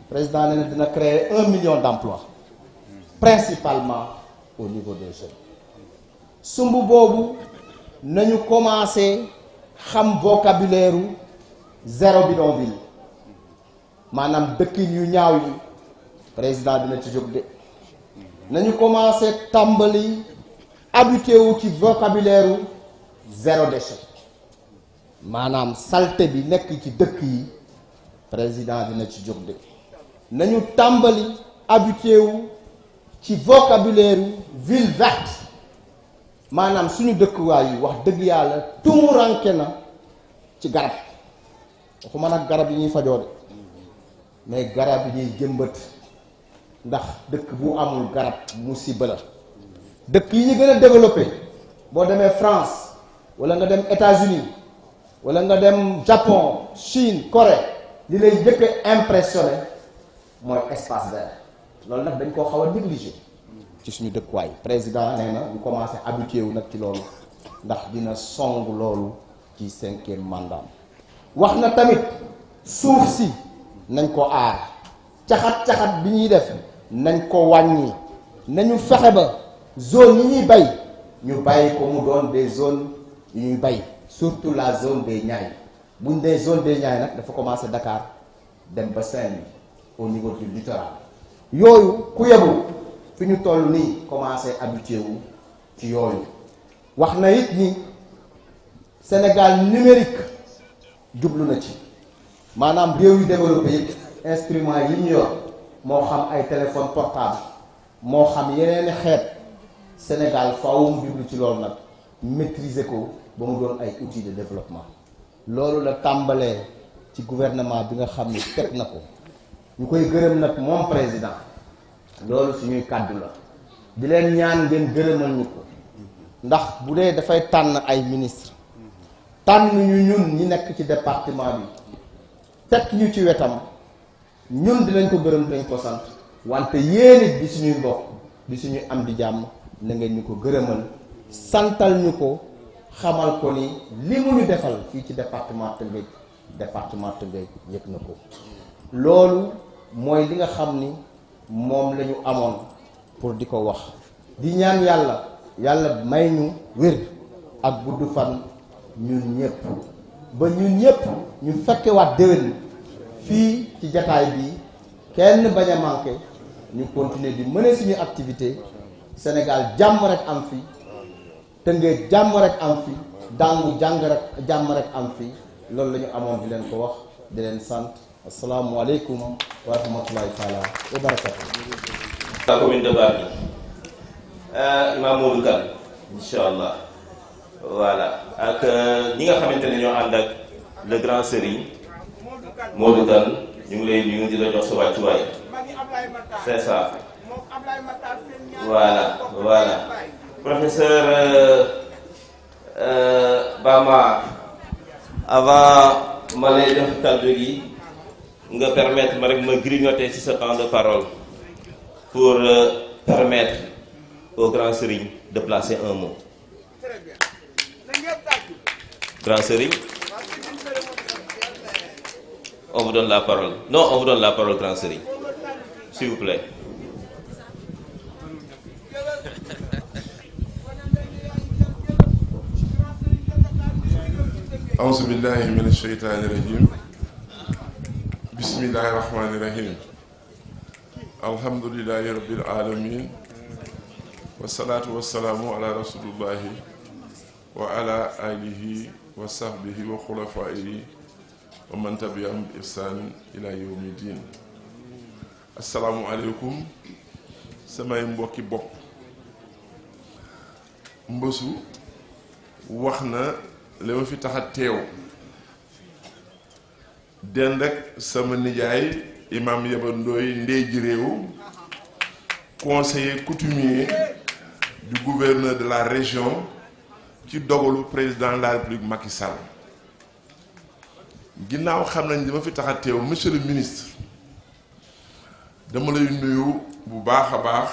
président nee na dina créer 1 million d'emplois principalement au niveau des jeunes sumb boobu nañu commencer xam vocabulaire u zéro bidonville maanaam dëkkin yu ñaaw yi président dina ci jóg de nañu commencer tàmbali habitué wu ci vocabulaire u zéro déchet maanaam saleté bi nekk ci dëkk yi président dina ci jóg de nañu tàmbali habitué wu ci vocabulaire u ville verte maanaam suñu dëkkuwaay yi wax dëgg yàlla tumuranke na ci garab waxuma nag garab yi ñuy fajoo de mais garab yi ñuy jëmbat ndax dëkk bu amul garab musiba la dëkk yi ñu gën a développé boo demee France wala nga dem États-Unis wala nga dem Japon Chine Corée li lay njëkk a impressionné mooy espace vert loolu nag dañ koo xaw a négligé ci suñu dëkkuwaay président nee na ñu commencé habitué wu nag ci loolu ndax dina song loolu ci 5e mandat wax na tamit suuf si nañ ko aar caxat-caxat bi ñuy def nañ ko wàññi nañu fexe ba zone yi ñuy bay ñu bàyyi ko mu doon des zones yu ñuy bay surtout la zone des Niayes buñ des zone des Niayes nag dafa commencé Dakar dem ba Saint-Louis au niveau du littoral yooyu ku yebu fi ñu toll nii commencé habitué wu ci yooyu wax na it ni Sénégal numérique jublu na ci maanaam réew yu développé yëpp instrument yi ñu yor moo xam ay téléphone portable moo xam yeneen xeet Sénégal faaw mu jublu ci loolu nag maîtriser ko ba mu doon ay outils de développement loolu la tàmbalee ci gouvernement bi nga xam ni teg na ko ñu koy gërëm nag moom président loolu suñuy kàddu la di leen ñaan ngeen gërëmal ñu ko ndax bu dee dafay tànn ay ministre tànn ñu ñun ñi nekk ci département bi teg ñu ci wetam ñun dinañ ko gërëm dinañ ko sant wante yéen it di suñuy mbokk di suñuy am di jàmm na ngeen ñu ko gërëmal santal ñu ko xamal ko ni li mu ñu defal fii ci département Tëngéej yëg na ko loolu mooy li nga xam ni moom la ñu amoon pour di ko wax di ñaan yàlla may ñu wér ak gudd fan ñun ñëpp ba ñun ñëpp ñu fekkewaat déwén fii ci jataay bi kenn bañ a manqué ñu continuer di mener suñu activité Sénégal jàmm rek am fi Tëngéej jàmm rek am fi Dangu jàmm rek am fi loolu la ñu amoon di leen ko wax di leen sant asalaamualeykum wa rahmatullahi taala wa barakatu. la commune de Bargny Imam Modou Kane incha allah voilà ak ñi nga xamante ne ñoo ànd ak le grand Serigne Modou Kane ñu ngi lay nuyu di la jox sa wàccuwaay c'est ça voilà professeur Bama avant ma lay jox kàddu gi nga permettre ma rek ma grignoter ci ce temps de parole pour permettre au grand Serigne de placer un mot. Grand Serigne, on vous donne la parole. Non, on vous donne la parole, grand Serigne. S'il vous plaît. A'uuzu billahi mina shaytaani rajiim. Bismillahi rahmaani rahiim. Alhamdulillahi rabbil aalamiin. Wassalaatu wassalaamu ala rasulillahi wa ala alihi wa sahbihi wa xulafaihi wa man tabi'ahum bi ihsaan ila yawmi diin. Assalaamu aleykum samay mbokki bopp Mbësu wax na li ma fi tax a teew dend ak sama nijaay imam Yaba Ndoye ndey ji réew conseiller coutumier du gouverneur de la région ci dogalu président de la République Macky Sall ginnaaw xam nañ li ma fi tax a teew monsieur le ministre dama lay nuyu bu baax a baax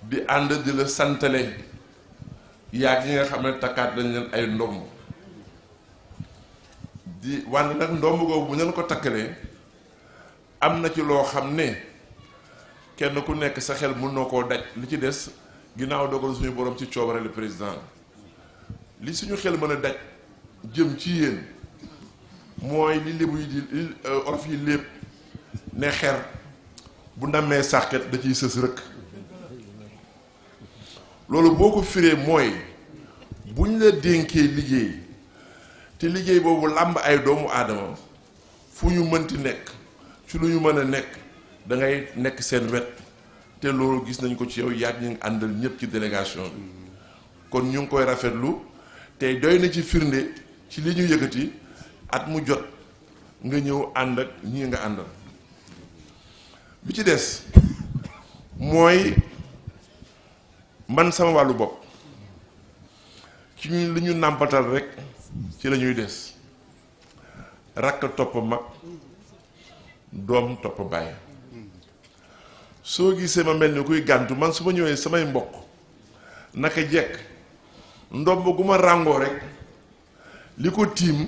di ànd di la santale yaag yi nga xam ne takkaat lañ leen ay ndomb di wànn nag ndomb googu bu ñu ko takkalee am na ci loo xam ne kenn ku nekk sa xel mën na koo daj li ci des ginnaaw dogal suñu borom ci coobare le président li suñu xel mën a daj jëm ci yéen mooy li lébu yi di olof yi lépp ne xer bu ndamee sàqet da ciy sës rëkk loolu boo ko firee mooy buñ la dénkee liggéey te liggéey boobu làmb ay doomu aadama fu ñu mënti nekk ci lu ñu mën a nekk da ngay nekk seen wet te loolu gis nañ ko ci yow yaag ñu ngi àndal ñëpp ci délégation bi kon ñu ngi koy rafetlu tey doy na ci firnde ci li ñu yëkkati at mu jot nga ñëw ànd ak ñi nga àndal bi ci des mooy man sama wàllu bopp ci li ñu nàmpatal rek ci la ñuy des rakk topp mag doom topp bàyyi soo gisee ma mel ni kuy gàntu man su ma ñëwee samay mbokk naka jekk ndomb gu ma ràngoo rek li ko tiim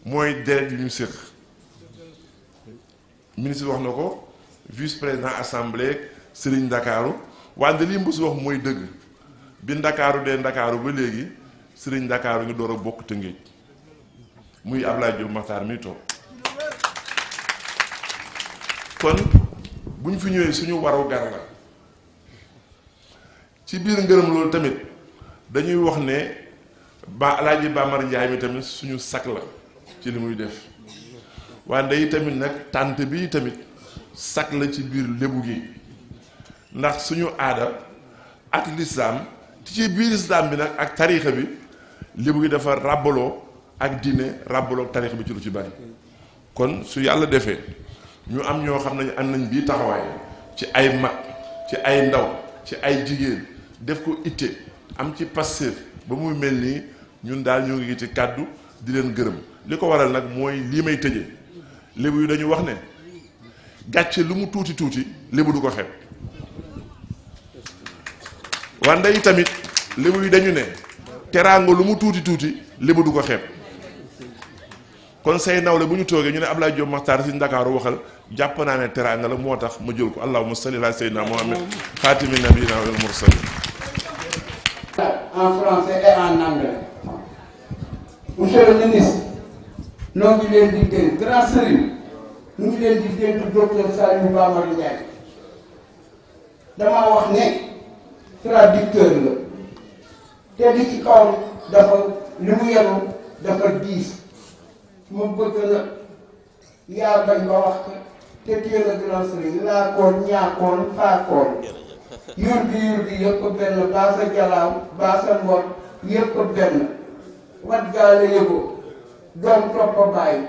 mooy deret yu ñu séq ministre wax na ko vice président assemblée Serigne Ndakaaru wante li mbës wax mooy dëgg bi Ndakaaru dee Ndakaaru ba léegi Serigne Ndakaaru ngi door a bokk Tëngéej muy Ablaye Diop Makhtar mi toog kon bu ñu fi ñëwee suñu waru gar la ci biir ngërëm loolu tamit dañuy wax ne ba Alaaji Bamar Njaay mi tamit suñu sak la ci li muy def wante yi tamit nag tànt bi tamit sak la ci biir lébu gi ndax suñu aada ak lislaam ci biir lislaam bi nag ak tariixa bi lébu gi dafa ràbbaloo ak diine ràbbaloo ak tariixa bi ci lu ci bari kon su yàlla defee ñu am ñoo xam ne am nañ bii taxawaay ci ay mag ci ay ndaw ci ay jigéen def ko itte am ci passif ba muy mel nii ñun daal ñoo ngi ci kàddu di leen gërëm li ko waral nag mooy lii may tëje lébu yi dañu wax ne gàcce lu mu tuuti tuuti lébu du ko xeeb wante yi tamit lébu yi dañu ne teraanga lu mu tuuti tuuti lébu du ko xeeb kon say nawle bu ñu toogee ñu ne Ablaye Diop Makhtar si Ndakaaru waxal jàpp naa ne teraanga la moo tax ma jël ko allahumma salli ala sayyidina Muhammad xaatimi nabiyina wal mursalin en français et en anglais. Monsieur le ministre, noo ngi leen di dénk grand sëriñ ñu ngi leen di dénk docteur Saliou Bamar Ndiaye damaa wax ne traducteur la te li ci kaw dafa li mu yenu dafa diis mu bëgg na yaa bañ ko wax te téye la grand sëriñ laa koon ñaakoon faakoon yurgi yëpp benn baasa jalaaw baasa ngor yëpp benn wat gaale yëgoo doom topp bàyyi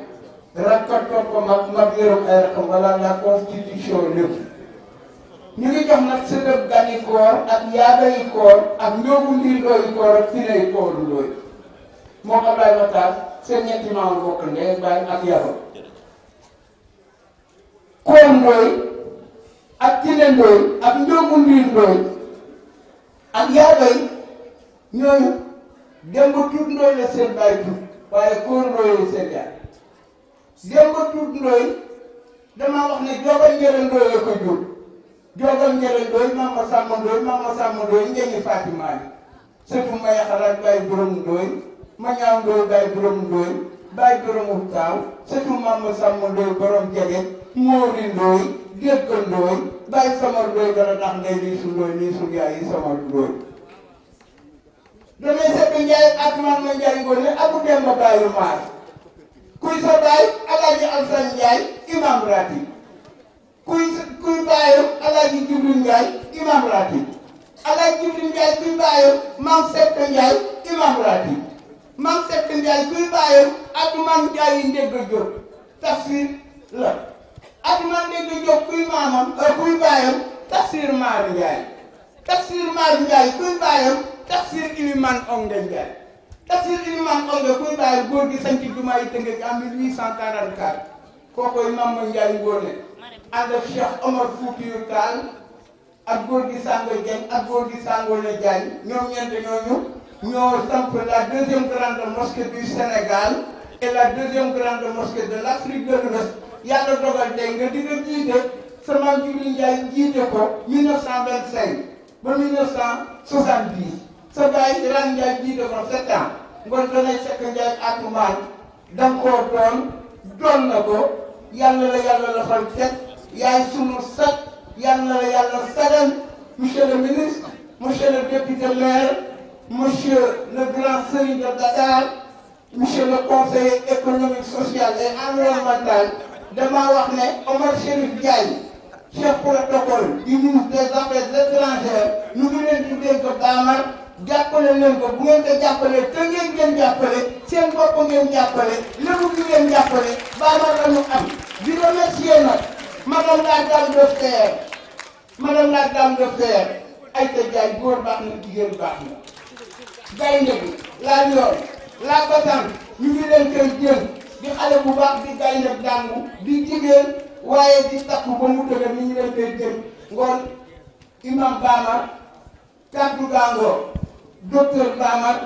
rakka topp mag yërëm ay rakam wala la constitution lépp ñu ngi jox nag sëdëb gani koor ak yaagayi koor ak ñoobu ndir looyi koor ak finay kooru looy moo ko Ablaye Makhtar seen ñetti maam bokk ndey bàyyi ak yaro koor ndooy ak Kine Ndoye ak Ndiogu Ndir Ndoye ak yaagay ñooñu Demba Tuut Ndoye la seen baay tuut waaye Koor Ndoye la seen yaay Demba Tuut Ndoye damaa wax ne Jooga Njere Ndoye la ko jur Jooga Njere Ndoye Mama Samba Ndoye njëngi Fatima bi surtout ma yaxalaat baay borom Ndoye ma ñaaw Ndoye baay borom Ndoye baay borom taaw surtout Mama Samba Ndoye borom jege Moori Ndoye dégg Ndoye bàyyi Samar Ndoye dara tax ngay liisu yaay yi Samar Ndoye damay sekk Njaay ak man ma Njaay Ngoone Abu Demba bàyyi maar kuy sa baay Alaaji Alsan Njaay imam ratib kuy baayam Alaaji Jibril Njaay imam ratib Alaaji Jibril Njaay kuy baayam Maam Sekk Njaay imam ratib Mam Seck Ndiaye kuy bàyyam ak Mam Ndiaye yi ndégg Jóob tafsir la ak Mam ndégg Jóob kuy maamam kuy bàyyam tafsir Maari Ndiaye tafsir Maari Ndiaye kuy bàyyam tafsir Iliman Onge Ndiaye tafsir Iliman Onge kuy bàyyam góor gi sanc jumaa yi Tëngéej en 1844 kookoy Mama Ndiaye Ngoone ànd ak Cheikh Omar Foutiyou Tall ak góor gi Sango Dieng ak góor gi Sangoone Diagne ñoom ñeent ñooñu ñoo samp la deuxième grande mosquée du Sénégal et la deuxième grande mosquée de l'Afrique de l'Ouest yàlla dogal tey nga di nga jiite sa maam Jibril Ndiaye jiite ko 1925 ba 1970 sa baay Iran Ndiaye jiite ko 7 ans ngoon danay Seck Ndiaye atumaan danga koo doon na ko yàlla la yàlla la fal set yaay sunu sat yàlla la yàlla sagal monsieur le ministre monsieur le député maire monsieur le grand serigne de Dakar monsieur le conseiller économique social et environnemental damaa wax ne Omar Chérif Diagne chef protocole du ministre des affaires étrangères ñu ngi leen di dénk Bamar jàppale leen ko bu ngeen ko jàppalee te ngeen jàppale seen bopp ngeen jàppale lépp gi ngeen jàppale Bamar la ñu am di remercier nag madame la dame de fer madame la dame de fer Aïta Diagne góor baax na jigéen baax na gaynde bi la yor la batante ñu ngi leen koy jël di xale bu baax di gaynde dàngu di jigéen waaye di takku ba mu dëgër ni ñu leen koy jël ngoon imam Bamar kaddu gaango docteur Bamar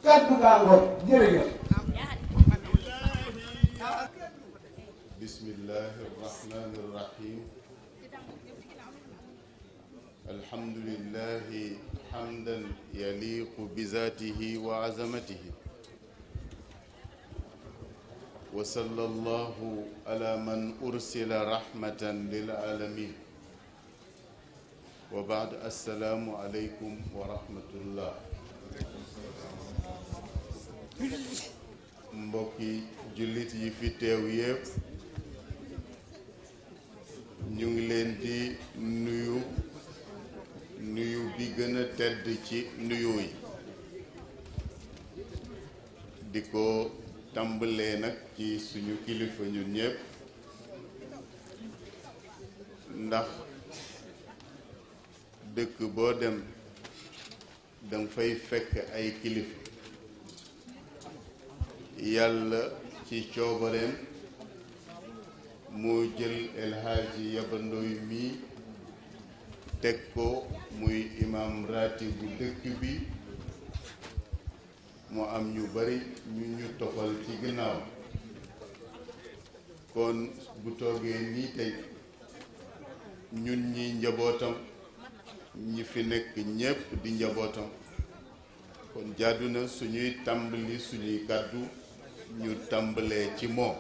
kaddu gaango jërëjëf. bismillahi rahmani rahim alhamdulillahi hamdan yaliqu bizatihi wa azamatihi wa sallallahu ala man ursila rahmatan lil alamin wa baad assalaamu aleykum wa rahmatullah. mbokki jullit yi fi teew yépp ñu ngi leen di nuyu bi gën a tedd ci nuyu yi di ko tàmbalee nag ci suñu kilifa ñun ñépp ndax dëkk boo dem danga fay fekk ay kilifa yàlla ci coobareem moo jël El Hadji Yabandooy mi teg ko muy imam ratib bu dëkk bi mu am ñu bari ñu tofal ci ginnaaw kon bu toogee nii tey ñun ñi njabootam ñi fi nekk ñépp di njabootam kon jàddu na suñuy tàmbali suñuy kàddu ñu tàmbalee ci moom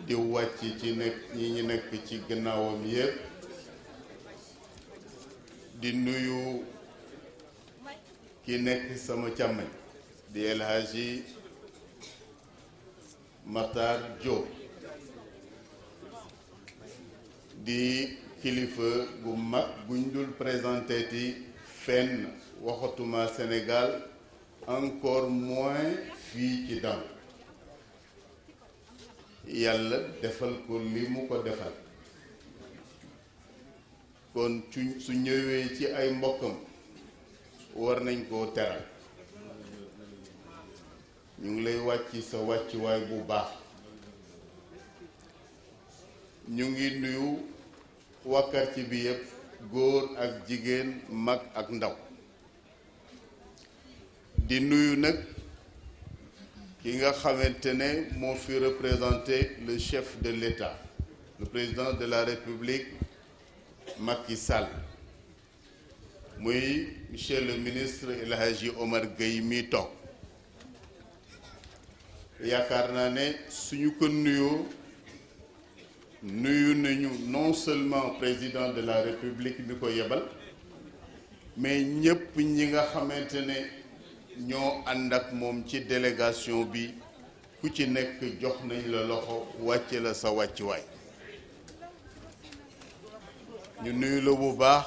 di wàcc ci nekk ñi ñu nekk ci gannaawam yépp di nuyu ki nekk sama càmmoñ di El Hadji Matar Diop di kilifa gu mag buñ dul présenté ti fenn waxatuma Sénégal encore moins fii ci dam yàlla defal ko li mu ko defal kon su ñëwee ci ay mbokkam war nañ koo teral ñu ngi lay wàcc sa wàccuwaay bu baax ñu ngi nuyu waa quartier bi yépp góor ak jigéen mag ak ndaw di nuyu nag ki nga xamante ne moo fi représenté le chef de l'État le président de la République Macky Sall muy monsieur le ministre El Hadji Omar Gueye mi toog yaakaar naa ne suñu ko nuyu nañu non seulement président de la République mi ko yebal mais ñépp ñi nga xamante ne ñoo ànd ak moom ci délégation bi ku ci nekk jox nañ la loxo wàcce la sa wàccuwaay ñu nuyu la bu baax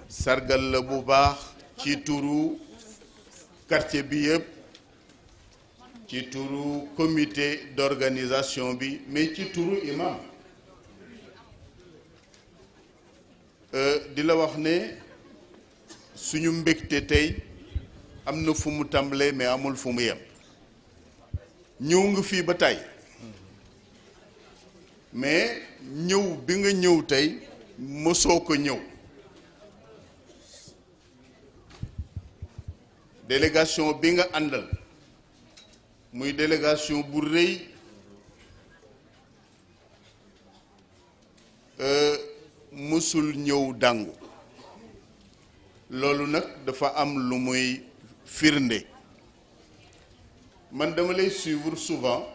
sargal la bu baax ci turu quartier bi yëpp ci turu comité d'organisation bi mais ci turu imam di la wax ne suñu mbégte tey am na fu mu tàmbalee mais amul fu mu yem ñëw nga fii ba tey mais ñëw bi nga ñëw tey mosoo ko ñëw délégation bi nga àndal muy délégation bu rëy mësul ñëw dàngu loolu nag dafa am lu muy firnde man dama lay suivre souvent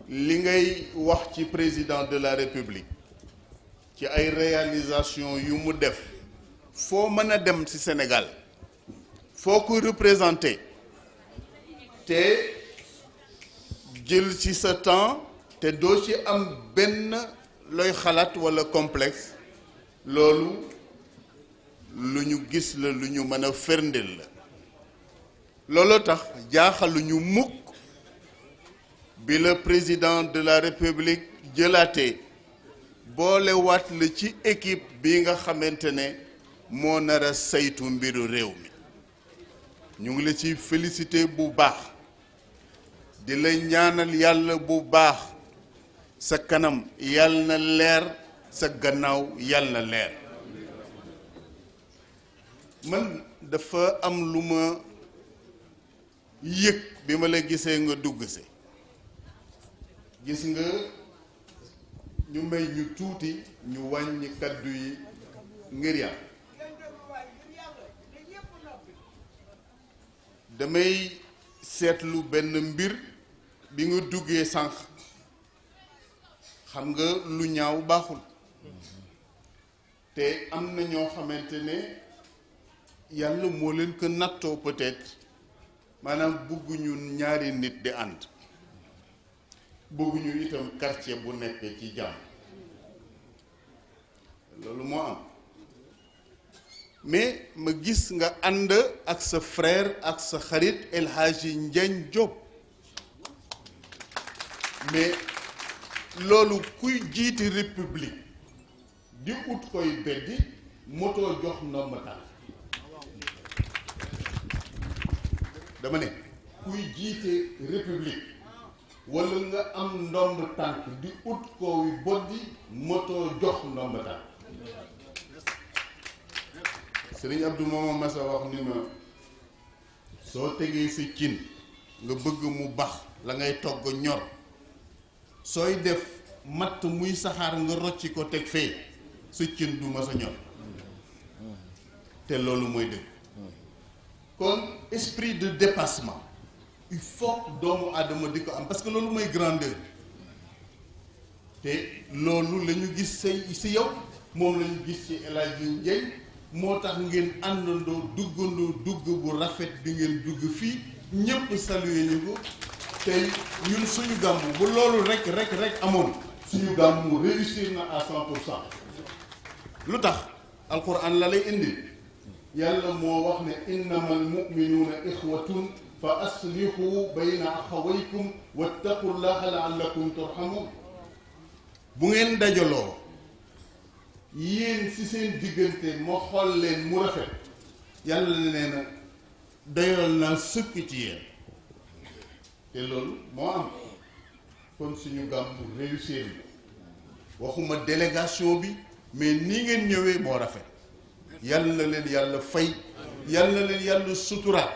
li ngay wax ci président de la République ci ay réalisation yu mu def foo mën a dem ci Sénégal foo ko représenté te jël ci sa temps te doo ci am benn looy xalaat walla complexe loolu lu ñu gis la lu ñu mën a ferndeel la looloo tax jaaxaluñu mukk bi le président de la République jëlaatee boole waat la ci équipe bi nga xamante ne moo nar a saytu mbiru réew mi ñu ngi la ci félicité bu baax di la ñaanal yàlla bu baax sa kanam yàlla na leer sa gannaaw yàlla na leer man dafa am lu ma yëg bi ma la gisee nga dugg si gis nga ñu may ñu tuuti ñu wàññi kaddu yi ngir yàlla damay seetlu benn mbir bi nga duggee sànq xam nga lu ñaaw baaxul te am na ñoo xamante ne yàlla moo leen ko nattoo peut-être maanaam bëgguñu ñaari nit di ànd bëgguñu itam quartier bu nekk ci jàmm loolu moo am mais ma gis nga ànd ak sa frère ak sa xarit El Hadji Ndiagne Diop mais loolu kuy jiiti république di ut koy beddi motoo jox ndomb tànk dama ne kuy jiite république walla nga am ndomb tànk di ut koy boddi motoo jox ndomb tànk Sëriñ Abdou mooma masa wax ni ma soo tegee sa cin nga bëgg mu bax la ngay togg ñor sooy def matt muy saxaar nga rocci ko teg fee sa cin du ma sa ñor te loolu mooy dëgg kon esprit de dépassement il faut doomu aadama di ko am parce que loolu mooy grandeur te loolu la ñu gis say si yow moom la ñu gis ci El Hadji Ndiaye moo tax ngeen àndandoo duggandoo dugg bu rafet bi ngeen dugg fii ñépp saluer ñu ko tey ñun suñu gàmmu bu loolu rek amoon suñu gàmmu réussir na à 100%. lu tax alquran la lay indi yàlla moo wax ne innamal mu'minuuna ixwatun fa aslihu bayna axawaykum wattaqullaha la'allakum turhamun bu ngeen dajaloo yéen ci seen diggante moo xool leen mu rafet yàlla nee na doyal naa sëkk ci yéen te loolu moo am kon suñu gàmmu réussir bi waxuma délégation bi mais ni ngeen ñëwee moo rafet yàlla na leen yàlla fay yàlla na leen yàlla suturaat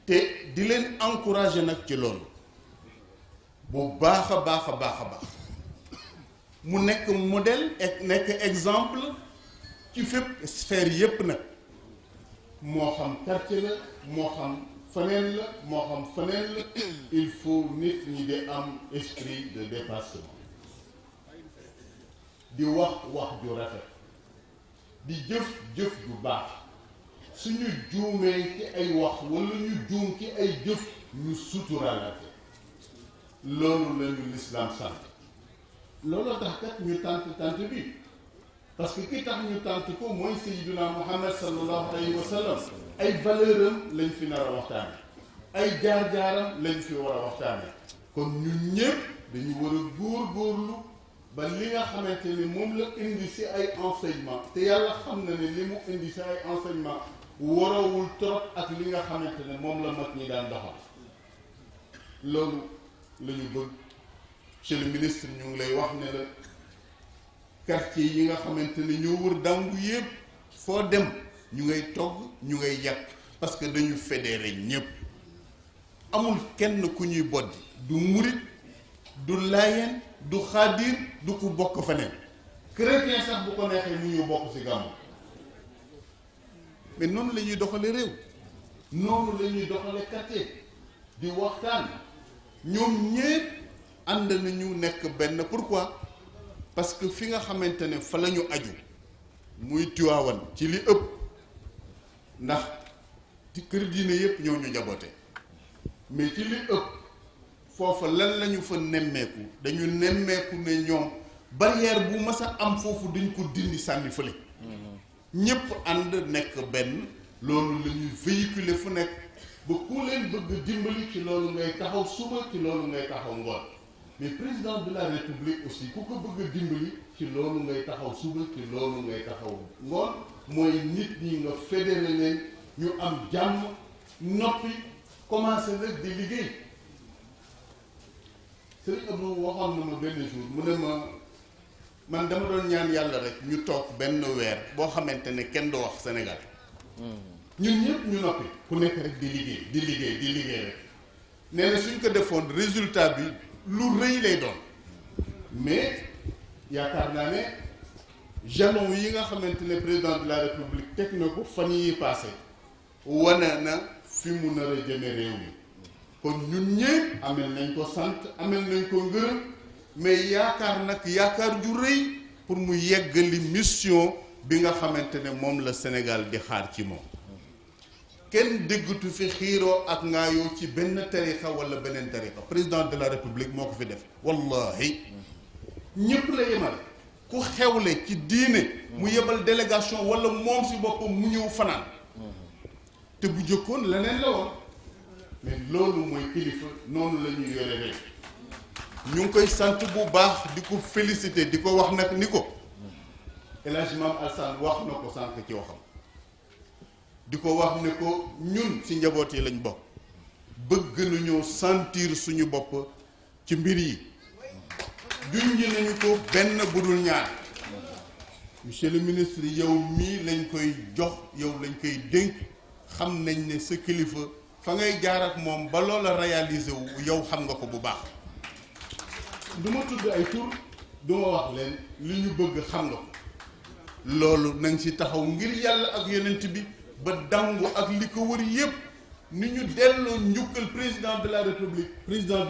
te di leen encourager nag ci loolu bu baax a baax a baax a baax mu nekk modèle et nekk exemple ci fépp sphère yépp nag moo xam quartier la moo xam faneen la moo xam faneen la il faut nit ñi di am esprit de dépassement di wax ju rafet di jëf ju baax suñu juumee ci ay wax walla ñu juum ci ay jëf ñu suturaalate loolu lañu lislaam sant looloo tax kat ñu tant bi parce que ki tax ñu tànt ko mooy Sayyiduna Muhammad sallallahu alayhi wa sallam. ay valeur am lañ fi nar a waxtaane, ay jaar-jaaram lañ fi war a waxtaane. kon ñun ñëpp dañu war a góorgóorlu ba li nga xamante ni moom la indi ci ay enseignement te yàlla xam na ne li mu indi ci ay enseignement warawul trop ak li nga xamante ne moom la mag ñi daan doxal. loolu la ñu bëgg. Monsieur le ministre, ñu ngi lay wax ne la quartier yi nga xamante ne ñoo wër Dangu yëpp foo dem ñu ngay togg ñu ngay yàq parce que dañu fédéré ñëpp. amul kenn ku ñuy boddi, du murit du laayeen du xaadir du ku bokk feneen. chrétien sax bu ko neexee mu ñu bokk ci gàmmu. mais noonu la ñuy doxale réew, noonu la ñuy doxale quartier di waxtaan. ñoom ñépp ànd nañu nekk benn. pourquoi? parce que fi nga xamante ne fa la ñu aju muy Tiwaawan ci li ëpp, ndax ci kër diine yépp ñoo ñu jaboote, mais ci li ëpp foofa lan lañu fa nemmeeku, dañu nemmeeku ne ñoom barrière bu mas a am foofu dañ ko dindi sànni fële. ñépp ànd nekk benn. loolu la ñuy véhiculer fu nekk ba ku leen bëgg dimbali ci loolu ngay taxaw suba, ci loolu ngay taxaw ngoon. mais président de la république aussi ku ko bëgg dimbali ci loolu ngay taxaw suba, ci loolu ngay taxaw ngoon. mooy nit ñi nga fédéré leen ñu am jàmm, noppi commencé nag di liggéey. Sëriñ Abdou waxoon na ma benn jour mu ne ma man dama doon ñaan yàlla rek ñu toog benn weer boo xamante ne kenn du wax Sénégal. ñun ñëpp ñu noppi ku nekk rek di liggéey rek. nee na suñ ko defoon résultat bi lu rëy lay doon. mais yaakaar naa ne jalon yi nga xamante ne président de la république teg na ko fan yi passé wane na fi mu nar a jëme réew mi. kon ñun ñëpp amel nañ ko sant, amel nañ ko ngërëm, mais yaakaar nag yaakaar ju rëy pour mu yeggali mission bi nga xamante ne moom la Sénégal di xaar ci moom. kenn déggatu fi xiiroo ak ngaayoo ci benn tarixa wala beneen tarixa. président de la république moo ko fi def. wallahi ñëpp la yemal. ku xewle ci diine mu yebal délégation wala moom si boppam mu ñëw fanaan. te bu jëkkoon leneen la woon. mais loolu mooy kilifa, noonu la ñuy yore rek. ñu ngi koy sant bu baax di ko féliciter di ko wax nag ni ko El Hadj Mame Alassane wax na ko sànq ci waxam. di ko wax ne ko ñun ci njaboot yi lañ bokk, bëgg nañoo sentir suñu bopp ci mbir yi. junj nañu ko benn budul ñaar. monsieur le ministre, yow mii lañ koy jox, yow lañ koy dénk. xam nañ ne sa kilifa fa ngay jaar ak moom ba loola réaliser wu yow xam nga ko bu baax. du ma tudd ay tur, du ma wax leen li ñu bëgg xam nga ko. loolu nañ ci taxaw ngir yàlla ak yonent bi ba Dangu ak li ko wër yépp ni ñu delloo njukkal président de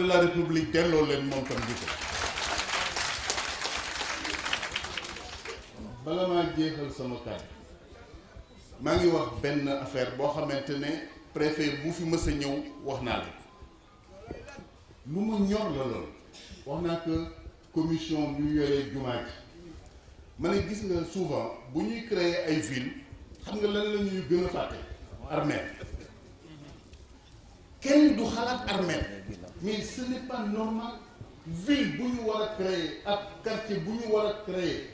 la république delloo leen moom tam njukkal. bala maa jeexal sama kàddu maa ngi wax benn affaire boo xamante ne préfet bu fi mës a ñëw wax naa la lu ma ñor la lool. wax naa que commission bi yoree jumaa ji ma ne gis nga souvent bu ñuy créer ay ville xam nga lan la ñuy gën a fàtte armée. kenn du xalaat armée, mais ce n'est pas normal. ville bu ñu war a créer ak quartier bu ñu war a créer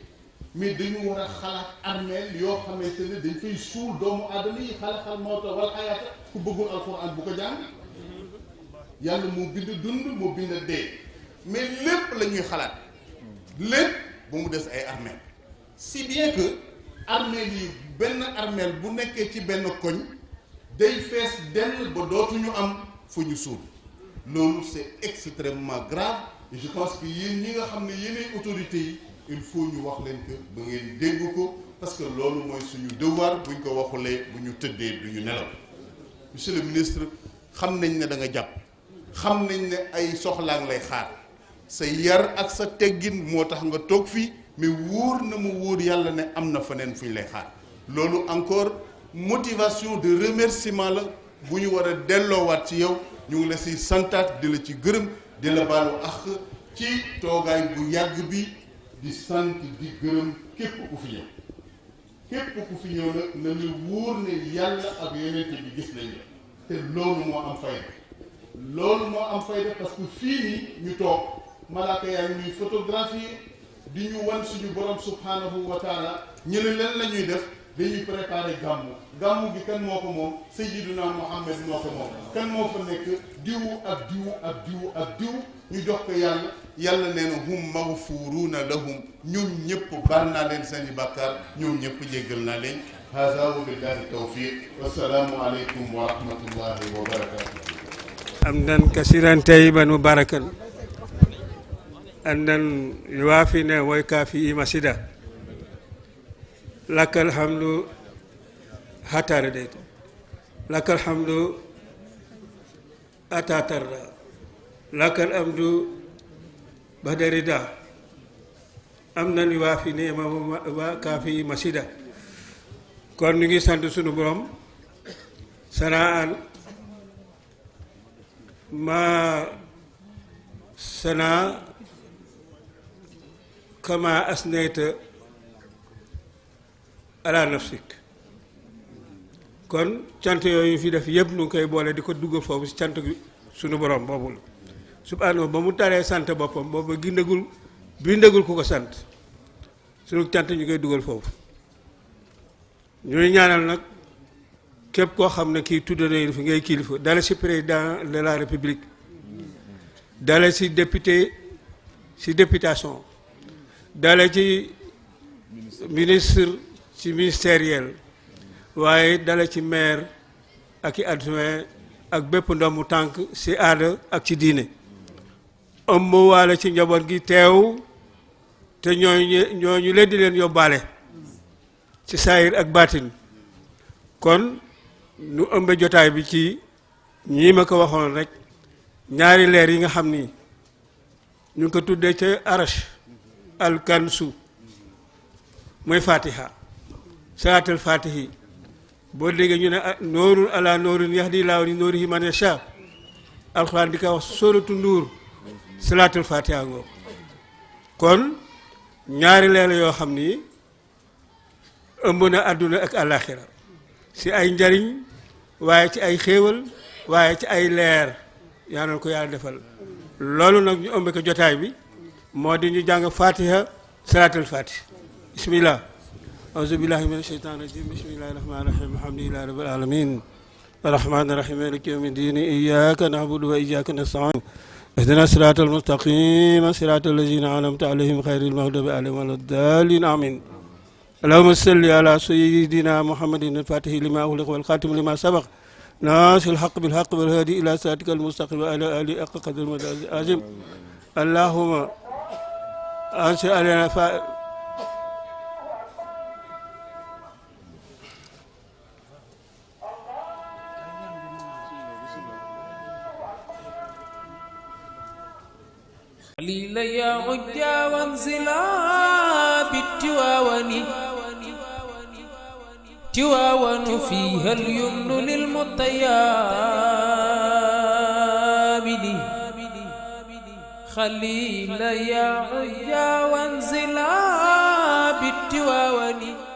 mais dañu war a xalaat armée yoo xamante ne dañ fay suul doomu aadama yi. xalaxal mawta wal xayaata ku bëggul alxuraan bu ko jàng. yàlla moo bind dund moo bind dee. mais lépp la ñuy xalaat lépp ba mu des ay armeel. si bien que armeel yi benn armeel bu nekkee ci benn koñ day fees dell ba dootuñu am fu ñu suul. loolu c'est extrêmement grave et je pense que yéen ñi nga xam ne yéenay autorités yi il faut ñu wax leen que ba ngeen dégg ko parce que loolu mooy suñu devoir. buñ ko waxulee bu ñu tëddee du ñu nelaw. monsieur le ministre, xam nañ ne da nga jàpp, xam nañ ne ay soxlaa lay xaar. sa yar ak sa teggin moo tax nga toog fii, mais wóor na mu wóor yàlla ne am na feneen fu ñu lay xaar. loolu encore motivation de remerciement la bu ñu war a delloowaat ci yow. ñu ngi la siy santaat di la ci gërëm di la baalu ak ci toogaay bu yàgg bi di sant di gërëm képp ku fi ñëw képp ku fi ñëw nag na ñu wóor ne yàlla ak yonent bi gis nañ la te loolu moo am fayda parce que fii nii ñu toog malaaka yaa ngi ñuy photographier di ñu wan suñu borom subhanahu wa taala ñu ne leen la ñuy def dañuy préparer gàmmu gi kan moo ko moom Sayyiduna Muhammad moo ko moom kan moo fa nekk diwu ak diwu ak diwu ak diw ñu jox ko yàlla nee na hum maghfuruuna lahum ñoom ñëpp baal naa leen seeni bàkkaar ñoom ñëpp jéggal naa leen hada wa billahi tawfiq wassalaamu aleykum wa rahmatullahi wa barakatuh hamdan kasiran tayyiban mubarakan andan yuwaafi wa yukaafi masida lakal hamdu hatta radayta lakal hamdu hatta tarda lakal hamdu ba'da rida amnan yuwaafi ni'amahu wa yukaafi masida kon ñu ngi sant sunu borom sanaan ma sana kama asnayta ala nafsik kon cant yooyu fi def yëpp nu ngi koy boole di ko duggal foofu si cant gi sunu borom boobu la subhaanahu ba mu taree sant boppam boobu bindagul ku ko sant sunu cant ñu koy dugal foofu ñuy ñaanal nag képp koo xam ne kii tudd nañu fi ngay kilifa dale si président de la république dale si député si députation dale ci ministre ci ministériel waaye dale ci maire ak i adjoint ak bépp ndombu tànk si aada ak ci diine ëmb waale ci njaboot gi teew te ñooñu leen di leen yóbbaale ci saayir ak baatin kon nu ëmbe jotaay bi ci ñii ma ko waxoon rek ñaari leer yi nga xam ni ñu ngi ko tuddee ca arash alkansu mooy fatiha salaatul fatihi boo déggee ñu ne noorun ala noorin yahdi laahu li noorihi man yasha alxuraan di ko wax sóoratu Nuur salaatul fatiha ngoo kon ñaari leer yoo xam ni ëmb na àdduna ak àllaaxira si ay njariñ waaye ci ay xéewal waaye ci ay leer yaa na ko yàlla defal loolu nag ñu ëmb ko jotaay bi moo di ñu jàng fatiha salaatul fatiha bismillah auzu billahi min asheytan rajim bismillahi rahmani rahim alhamdulillahi rabbil alamin arrahmani rahim maliki yawmi din iyyaka na'budu wa iyyaka nasta'in ihdina siratal mustaqim siratal lazina an'amta alayhim ghayril maghdubi alayhim waladdallin amin اللهم صل على سيدنا محمد الفاتح لما أغلق والخاتم لما سبق ناصر الحق بالحق والهادي إلى صراطك المستقيم وعلى آله حق قدر العظيم اللهم أنشأ علينا قليلا يا عجا وانزلا بالتواون تواون فيها اليمن للمطيابد خليلا يا عجا وانزلا بالتواون